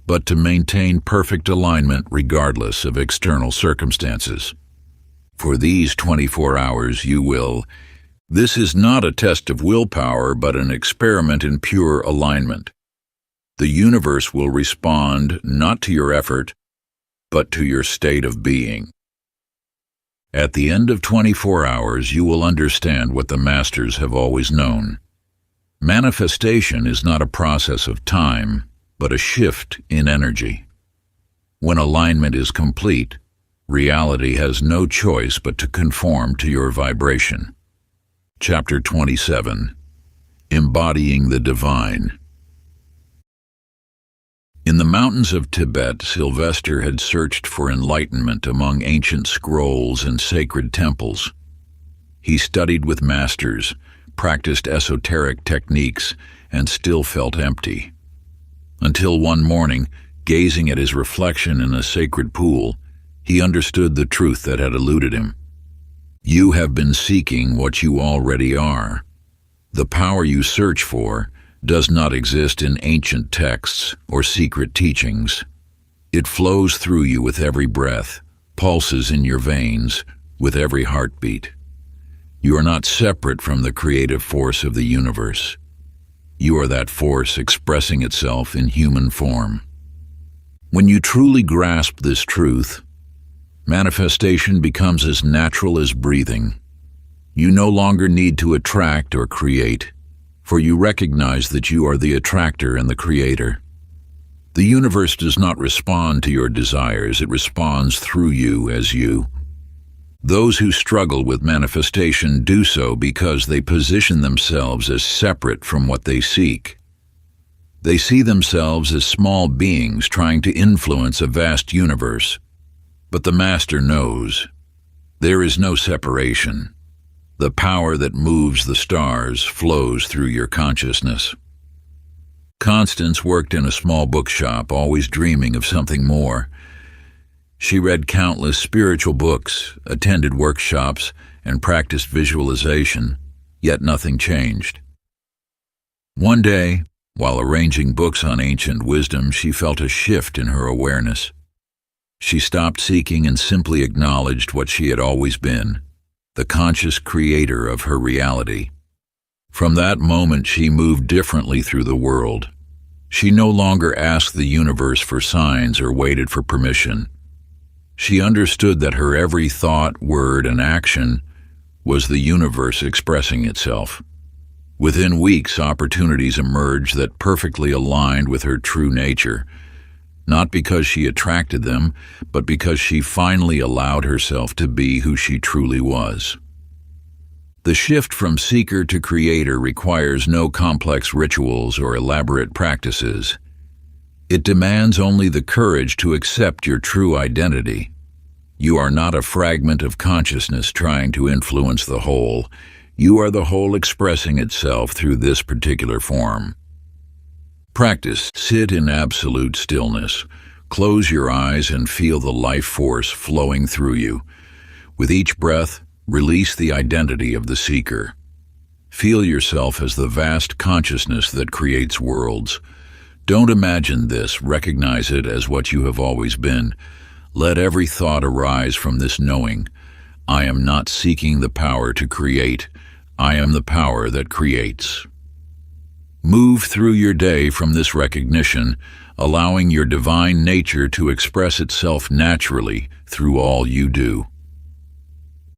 but to maintain perfect alignment regardless of external circumstances. For these 24 hours you will. This is not a test of willpower, but an experiment in pure alignment. The universe will respond not to your effort, but to your state of being. At the end of 24 hours, you will understand what the masters have always known. Manifestation is not a process of time, but a shift in energy. When alignment is complete, reality has no choice but to conform to your vibration. Chapter 27, Embodying the Divine. In the mountains of Tibet, Sylvester had searched for enlightenment among ancient scrolls and sacred temples. He studied with masters, practiced esoteric techniques, and still felt empty. Until one morning, Gazing at his reflection in a sacred pool, he understood the truth that had eluded him. You have been seeking what you already are. The power you search for does not exist in ancient texts or secret teachings. It flows through you with every breath, pulses in your veins with every heartbeat. You are not separate from the creative force of the universe. You are that force expressing itself in human form. When you truly grasp this truth, manifestation becomes as natural as breathing. You no longer need to attract or create, for you recognize that you are the attractor and the creator. The universe does not respond to your desires, it responds through you as you. Those who struggle with manifestation do so because they position themselves as separate from what they seek. They see themselves as small beings trying to influence a vast universe. But the Master knows there is no separation. The power that moves the stars flows through your consciousness. Constance worked in a small bookshop, always dreaming of something more. She read countless spiritual books, attended workshops, and practiced visualization, yet nothing changed. One day, while arranging books on ancient wisdom, she felt a shift in her awareness. She stopped seeking and simply acknowledged what she had always been, the conscious creator of her reality. From that moment, she moved differently through the world. She no longer asked the universe for signs or waited for permission. She understood that her every thought, word, and action was the universe expressing itself. Within weeks, opportunities emerged that perfectly aligned with her true nature, not because she attracted them, but because she finally allowed herself to be who she truly was. The shift from seeker to creator requires no complex rituals or elaborate practices. It demands only the courage to accept your true identity. You are not a fragment of consciousness trying to influence the whole. You are the whole expressing itself through this particular form. Practice. Sit in absolute stillness. Close your eyes and feel the life force flowing through you. With each breath, release the identity of the seeker. Feel yourself as the vast consciousness that creates worlds. Don't imagine this, recognize it as what you have always been. Let every thought arise from this knowing. I am not seeking the power to create. I am the power that creates. Move through your day from this recognition, allowing your divine nature to express itself naturally through all you do.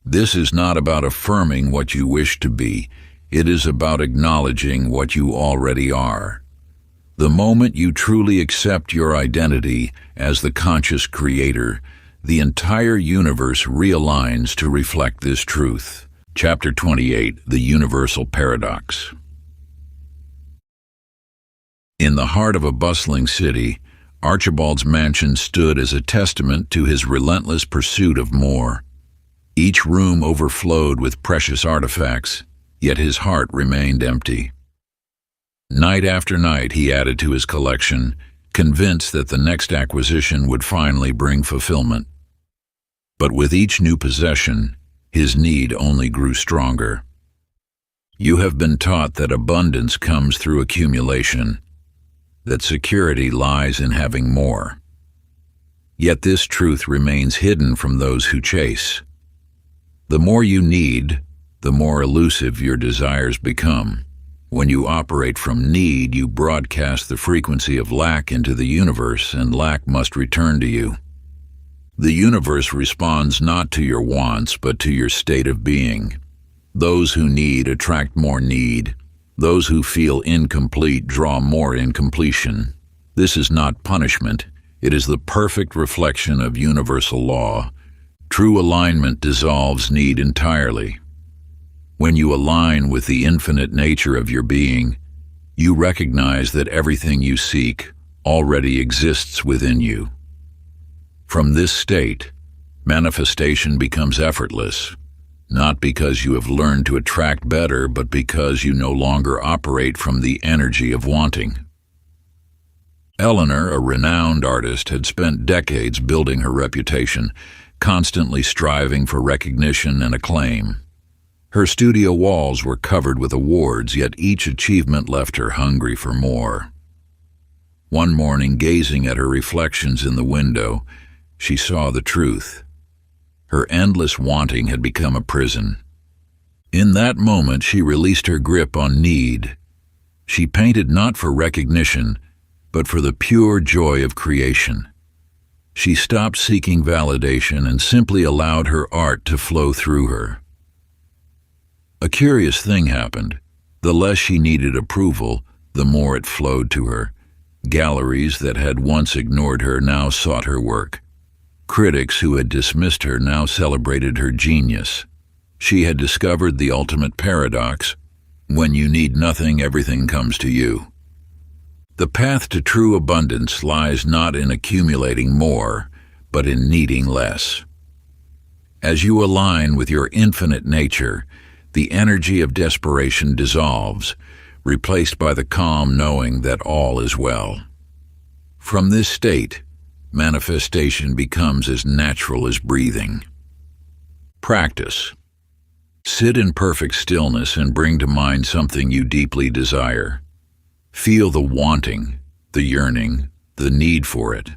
This is not about affirming what you wish to be. It is about acknowledging what you already are. The moment you truly accept your identity as the conscious creator, the entire universe realigns to reflect this truth. Chapter 28, The Universal Paradox. In the heart of a bustling city, Archibald's mansion stood as a testament to his relentless pursuit of more. Each room overflowed with precious artifacts, yet his heart remained empty. Night after night he added to his collection, convinced that the next acquisition would finally bring fulfillment. But with each new possession, his need only grew stronger. You have been taught that abundance comes through accumulation, that security lies in having more. Yet this truth remains hidden from those who chase. The more you need, the more elusive your desires become. When you operate from need, you broadcast the frequency of lack into the universe, and lack must return to you. The universe responds not to your wants, but to your state of being. Those who need attract more need. Those who feel incomplete draw more incompletion. This is not punishment. It is the perfect reflection of universal law. True alignment dissolves need entirely. When you align with the infinite nature of your being, you recognize that everything you seek already exists within you. From this state, manifestation becomes effortless, not because you have learned to attract better, but because you no longer operate from the energy of wanting. Eleanor, a renowned artist, had spent decades building her reputation, constantly striving for recognition and acclaim. Her studio walls were covered with awards, yet each achievement left her hungry for more. One morning, gazing at her reflections in the window, she saw the truth. Her endless wanting had become a prison. In that moment, she released her grip on need. She painted not for recognition, but for the pure joy of creation. She stopped seeking validation and simply allowed her art to flow through her. A curious thing happened. The less she needed approval, the more it flowed to her. Galleries that had once ignored her now sought her work. Critics who had dismissed her now celebrated her genius. She had discovered the ultimate paradox. When you need nothing, everything comes to you. The path to true abundance lies not in accumulating more, but in needing less. As you align with your infinite nature, the energy of desperation dissolves, replaced by the calm knowing that all is well. From this state, manifestation becomes as natural as breathing. Practice. Sit in perfect stillness and bring to mind something you deeply desire. Feel the wanting, the yearning, the need for it.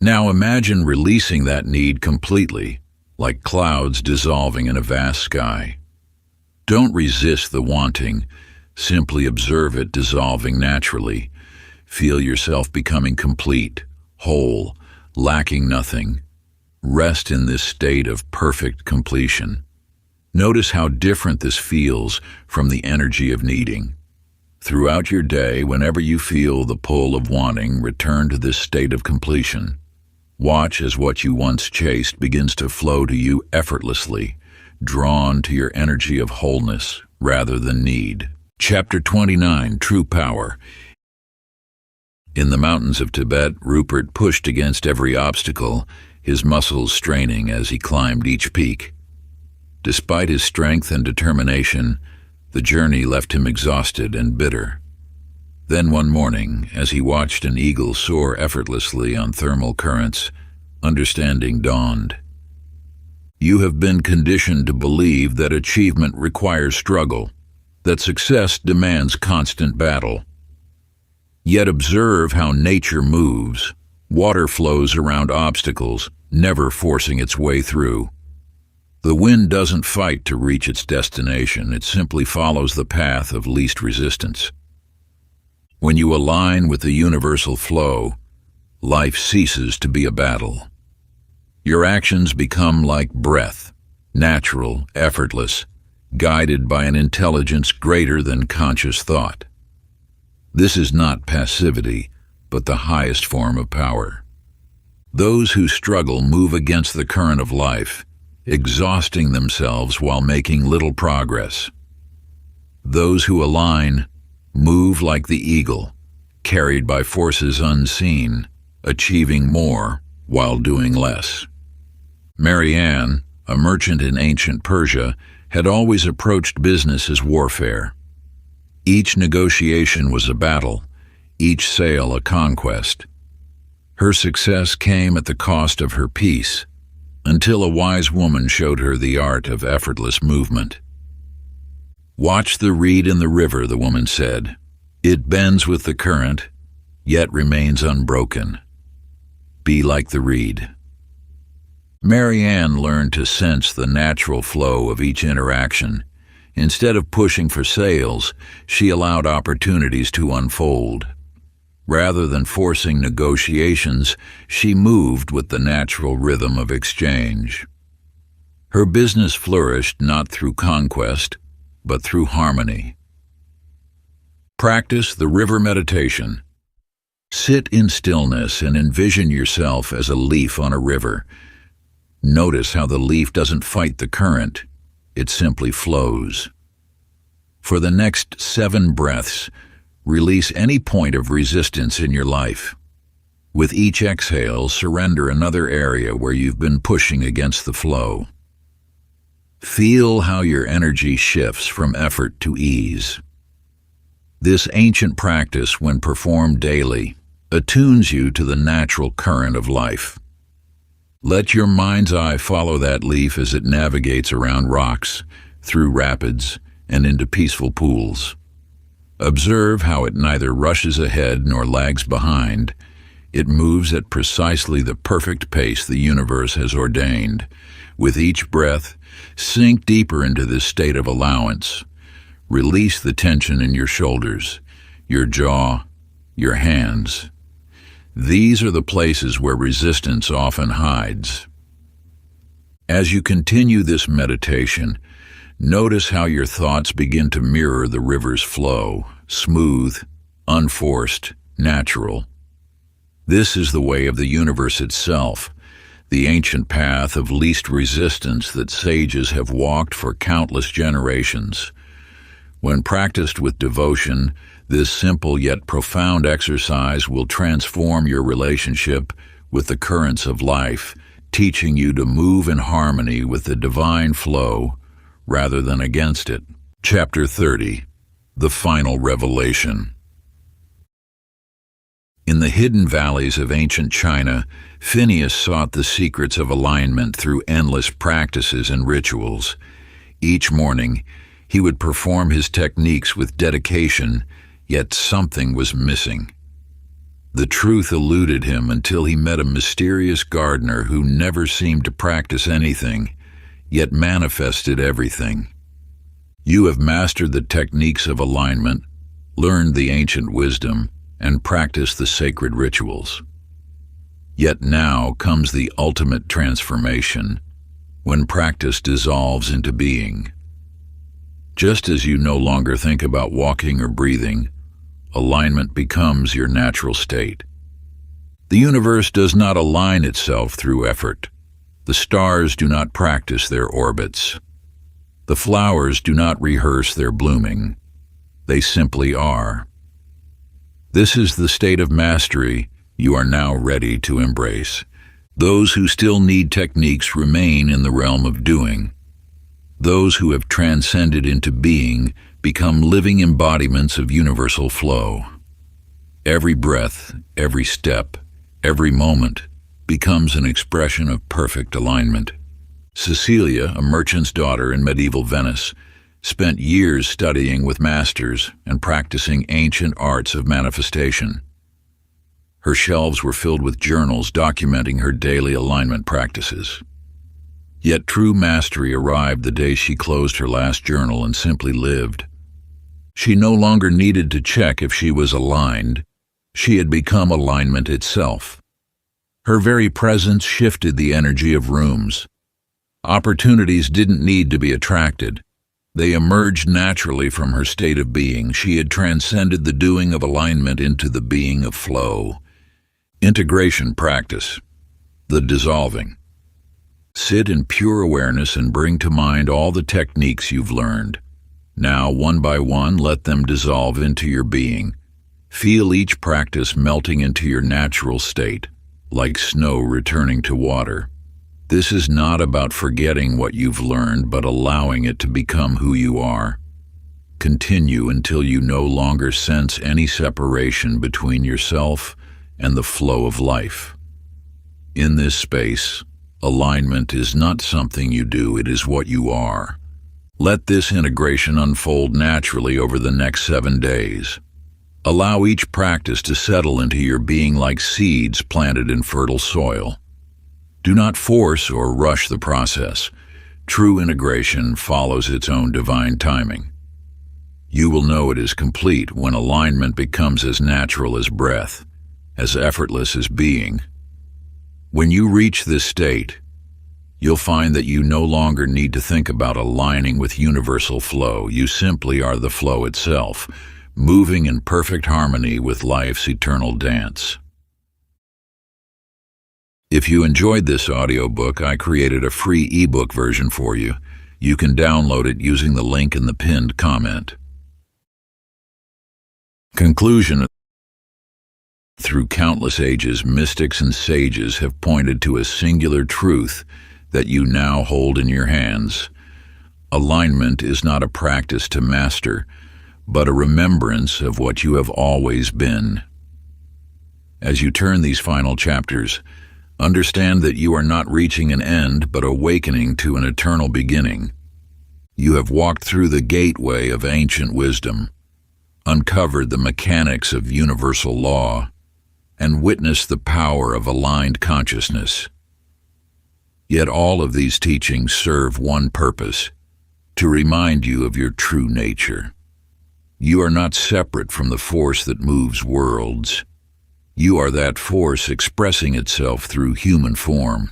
Now imagine releasing that need completely, like clouds dissolving in a vast sky. Don't resist the wanting, simply observe it dissolving naturally. Feel yourself becoming complete, whole, lacking nothing. Rest in this state of perfect completion. Notice how different this feels from the energy of needing. Throughout your day, whenever you feel the pull of wanting, return to this state of completion. Watch as what you once chased begins to flow to you effortlessly, drawn to your energy of wholeness rather than need. Chapter 29, True Power. In the mountains of Tibet, Rupert pushed against every obstacle, his muscles straining as he climbed each peak. Despite his strength and determination, the journey left him exhausted and bitter. Then one morning, as he watched an eagle soar effortlessly on thermal currents, understanding dawned. You have been conditioned to believe that achievement requires struggle, that success demands constant battle. Yet observe how nature moves. Water flows around obstacles, never forcing its way through. The wind doesn't fight to reach its destination, it simply follows the path of least resistance. When you align with the universal flow, life ceases to be a battle. Your actions become like breath, natural, effortless, guided by an intelligence greater than conscious thought. This is not passivity, but the highest form of power. Those who struggle move against the current of life, exhausting themselves while making little progress. Those who align move like the eagle, carried by forces unseen, achieving more while doing less. Marianne, a merchant in ancient Persia, had always approached business as warfare. Each negotiation was a battle, each sale a conquest. Her success came at the cost of her peace, until a wise woman showed her the art of effortless movement. Watch the reed in the river, the woman said. It bends with the current, yet remains unbroken. Be like the reed. Marianne learned to sense the natural flow of each interaction. Instead of pushing for sales, she allowed opportunities to unfold. Rather than forcing negotiations, she moved with the natural rhythm of exchange. Her business flourished not through conquest, but through harmony. Practice the river meditation. Sit in stillness and envision yourself as a leaf on a river. Notice how the leaf doesn't fight the current, it simply flows. For the next 7 breaths, release any point of resistance in your life. With each exhale, surrender another area where you've been pushing against the flow. Feel how your energy shifts from effort to ease. This ancient practice, when performed daily, attunes you to the natural current of life. Let your mind's eye follow that leaf as it navigates around rocks, through rapids, and into peaceful pools. Observe how it neither rushes ahead nor lags behind. It moves at precisely the perfect pace the universe has ordained. With each breath, sink deeper into this state of allowance. Release the tension in your shoulders, your jaw, your hands. These are the places where resistance often hides. As you continue this meditation, notice how your thoughts begin to mirror the river's flow, smooth, unforced, natural. This is the way of the universe itself, the ancient path of least resistance that sages have walked for countless generations. When practiced with devotion, this simple yet profound exercise will transform your relationship with the currents of life, teaching you to move in harmony with the divine flow rather than against it. Chapter 30. The Final Revelation. In the hidden valleys of ancient China, Phineas sought the secrets of alignment through endless practices and rituals. Each morning, he would perform his techniques with dedication, yet something was missing. The truth eluded him until he met a mysterious gardener who never seemed to practice anything, yet manifested everything. You have mastered the techniques of alignment, learned the ancient wisdom, and practiced the sacred rituals. Yet now comes the ultimate transformation, when practice dissolves into being. Just as you no longer think about walking or breathing, alignment becomes your natural state. The universe does not align itself through effort. The stars do not practice their orbits. The flowers do not rehearse their blooming. They simply are. This is the state of mastery you are now ready to embrace. Those who still need techniques remain in the realm of doing. Those who have transcended into being become living embodiments of universal flow. Every breath, every step, every moment becomes an expression of perfect alignment. Cecilia, a merchant's daughter in medieval Venice, spent years studying with masters and practicing ancient arts of manifestation. Her shelves were filled with journals documenting her daily alignment practices. Yet true mastery arrived the day she closed her last journal and simply lived. She no longer needed to check if she was aligned. She had become alignment itself. Her very presence shifted the energy of rooms. Opportunities didn't need to be attracted. They emerged naturally from her state of being. She had transcended the doing of alignment into the being of flow. Integration practice. The dissolving. Sit in pure awareness and bring to mind all the techniques you've learned. Now, one by one, let them dissolve into your being. Feel each practice melting into your natural state, like snow returning to water. This is not about forgetting what you've learned, but allowing it to become who you are. Continue until you no longer sense any separation between yourself and the flow of life. In this space, alignment is not something you do, it is what you are. Let this integration unfold naturally over the next 7 days. Allow each practice to settle into your being like seeds planted in fertile soil. Do not force or rush the process. True integration follows its own divine timing. You will know it is complete when alignment becomes as natural as breath, as effortless as being. When you reach this state, you'll find that you no longer need to think about aligning with universal flow. You simply are the flow itself, moving in perfect harmony with life's eternal dance. If you enjoyed this audiobook, I created a free ebook version for you. You can download it using the link in the pinned comment. Conclusion. Through countless ages, mystics and sages have pointed to a singular truth that you now hold in your hands. Alignment is not a practice to master, but a remembrance of what you have always been. As you turn these final chapters, understand that you are not reaching an end but awakening to an eternal beginning. You have walked through the gateway of ancient wisdom, uncovered the mechanics of universal law, and witnessed the power of aligned consciousness. Yet all of these teachings serve one purpose: to remind you of your true nature. You are not separate from the force that moves worlds. You are that force expressing itself through human form.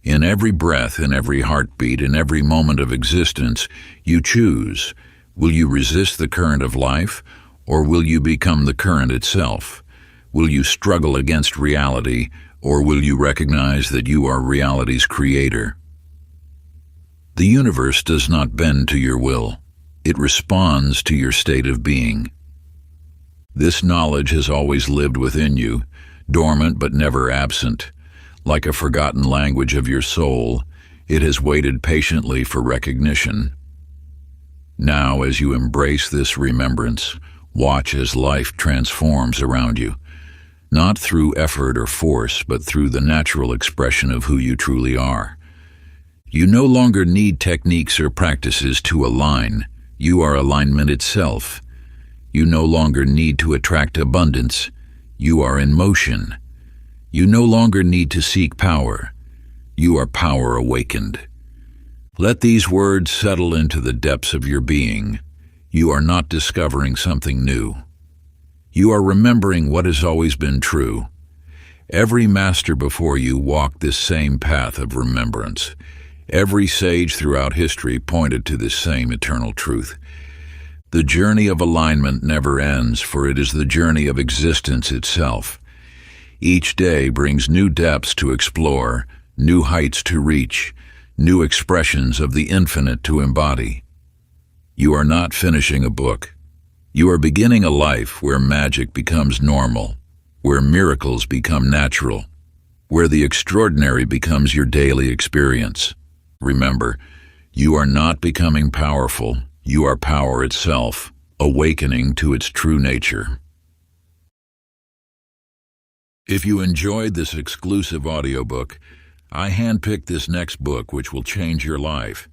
In every breath, in every heartbeat, in every moment of existence, you choose: will you resist the current of life, or will you become the current itself? Will you struggle against reality, or will you recognize that you are reality's creator? The universe does not bend to your will. It responds to your state of being. This knowledge has always lived within you, dormant but never absent. Like a forgotten language of your soul, it has waited patiently for recognition. Now, as you embrace this remembrance, watch as life transforms around you, not through effort or force, but through the natural expression of who you truly are. You no longer need techniques or practices to align. You are alignment itself. You no longer need to attract abundance. You are in motion. You no longer need to seek power. You are power awakened. Let these words settle into the depths of your being. You are not discovering something new. You are remembering what has always been true. Every master before you walked this same path of remembrance. Every sage throughout history pointed to this same eternal truth. The journey of alignment never ends, for it is the journey of existence itself. Each day brings new depths to explore, new heights to reach, new expressions of the infinite to embody. You are not finishing a book. You are beginning a life where magic becomes normal, where miracles become natural, where the extraordinary becomes your daily experience. Remember, you are not becoming powerful. You are power itself, awakening to its true nature. If you enjoyed this exclusive audiobook, I handpicked this next book which will change your life.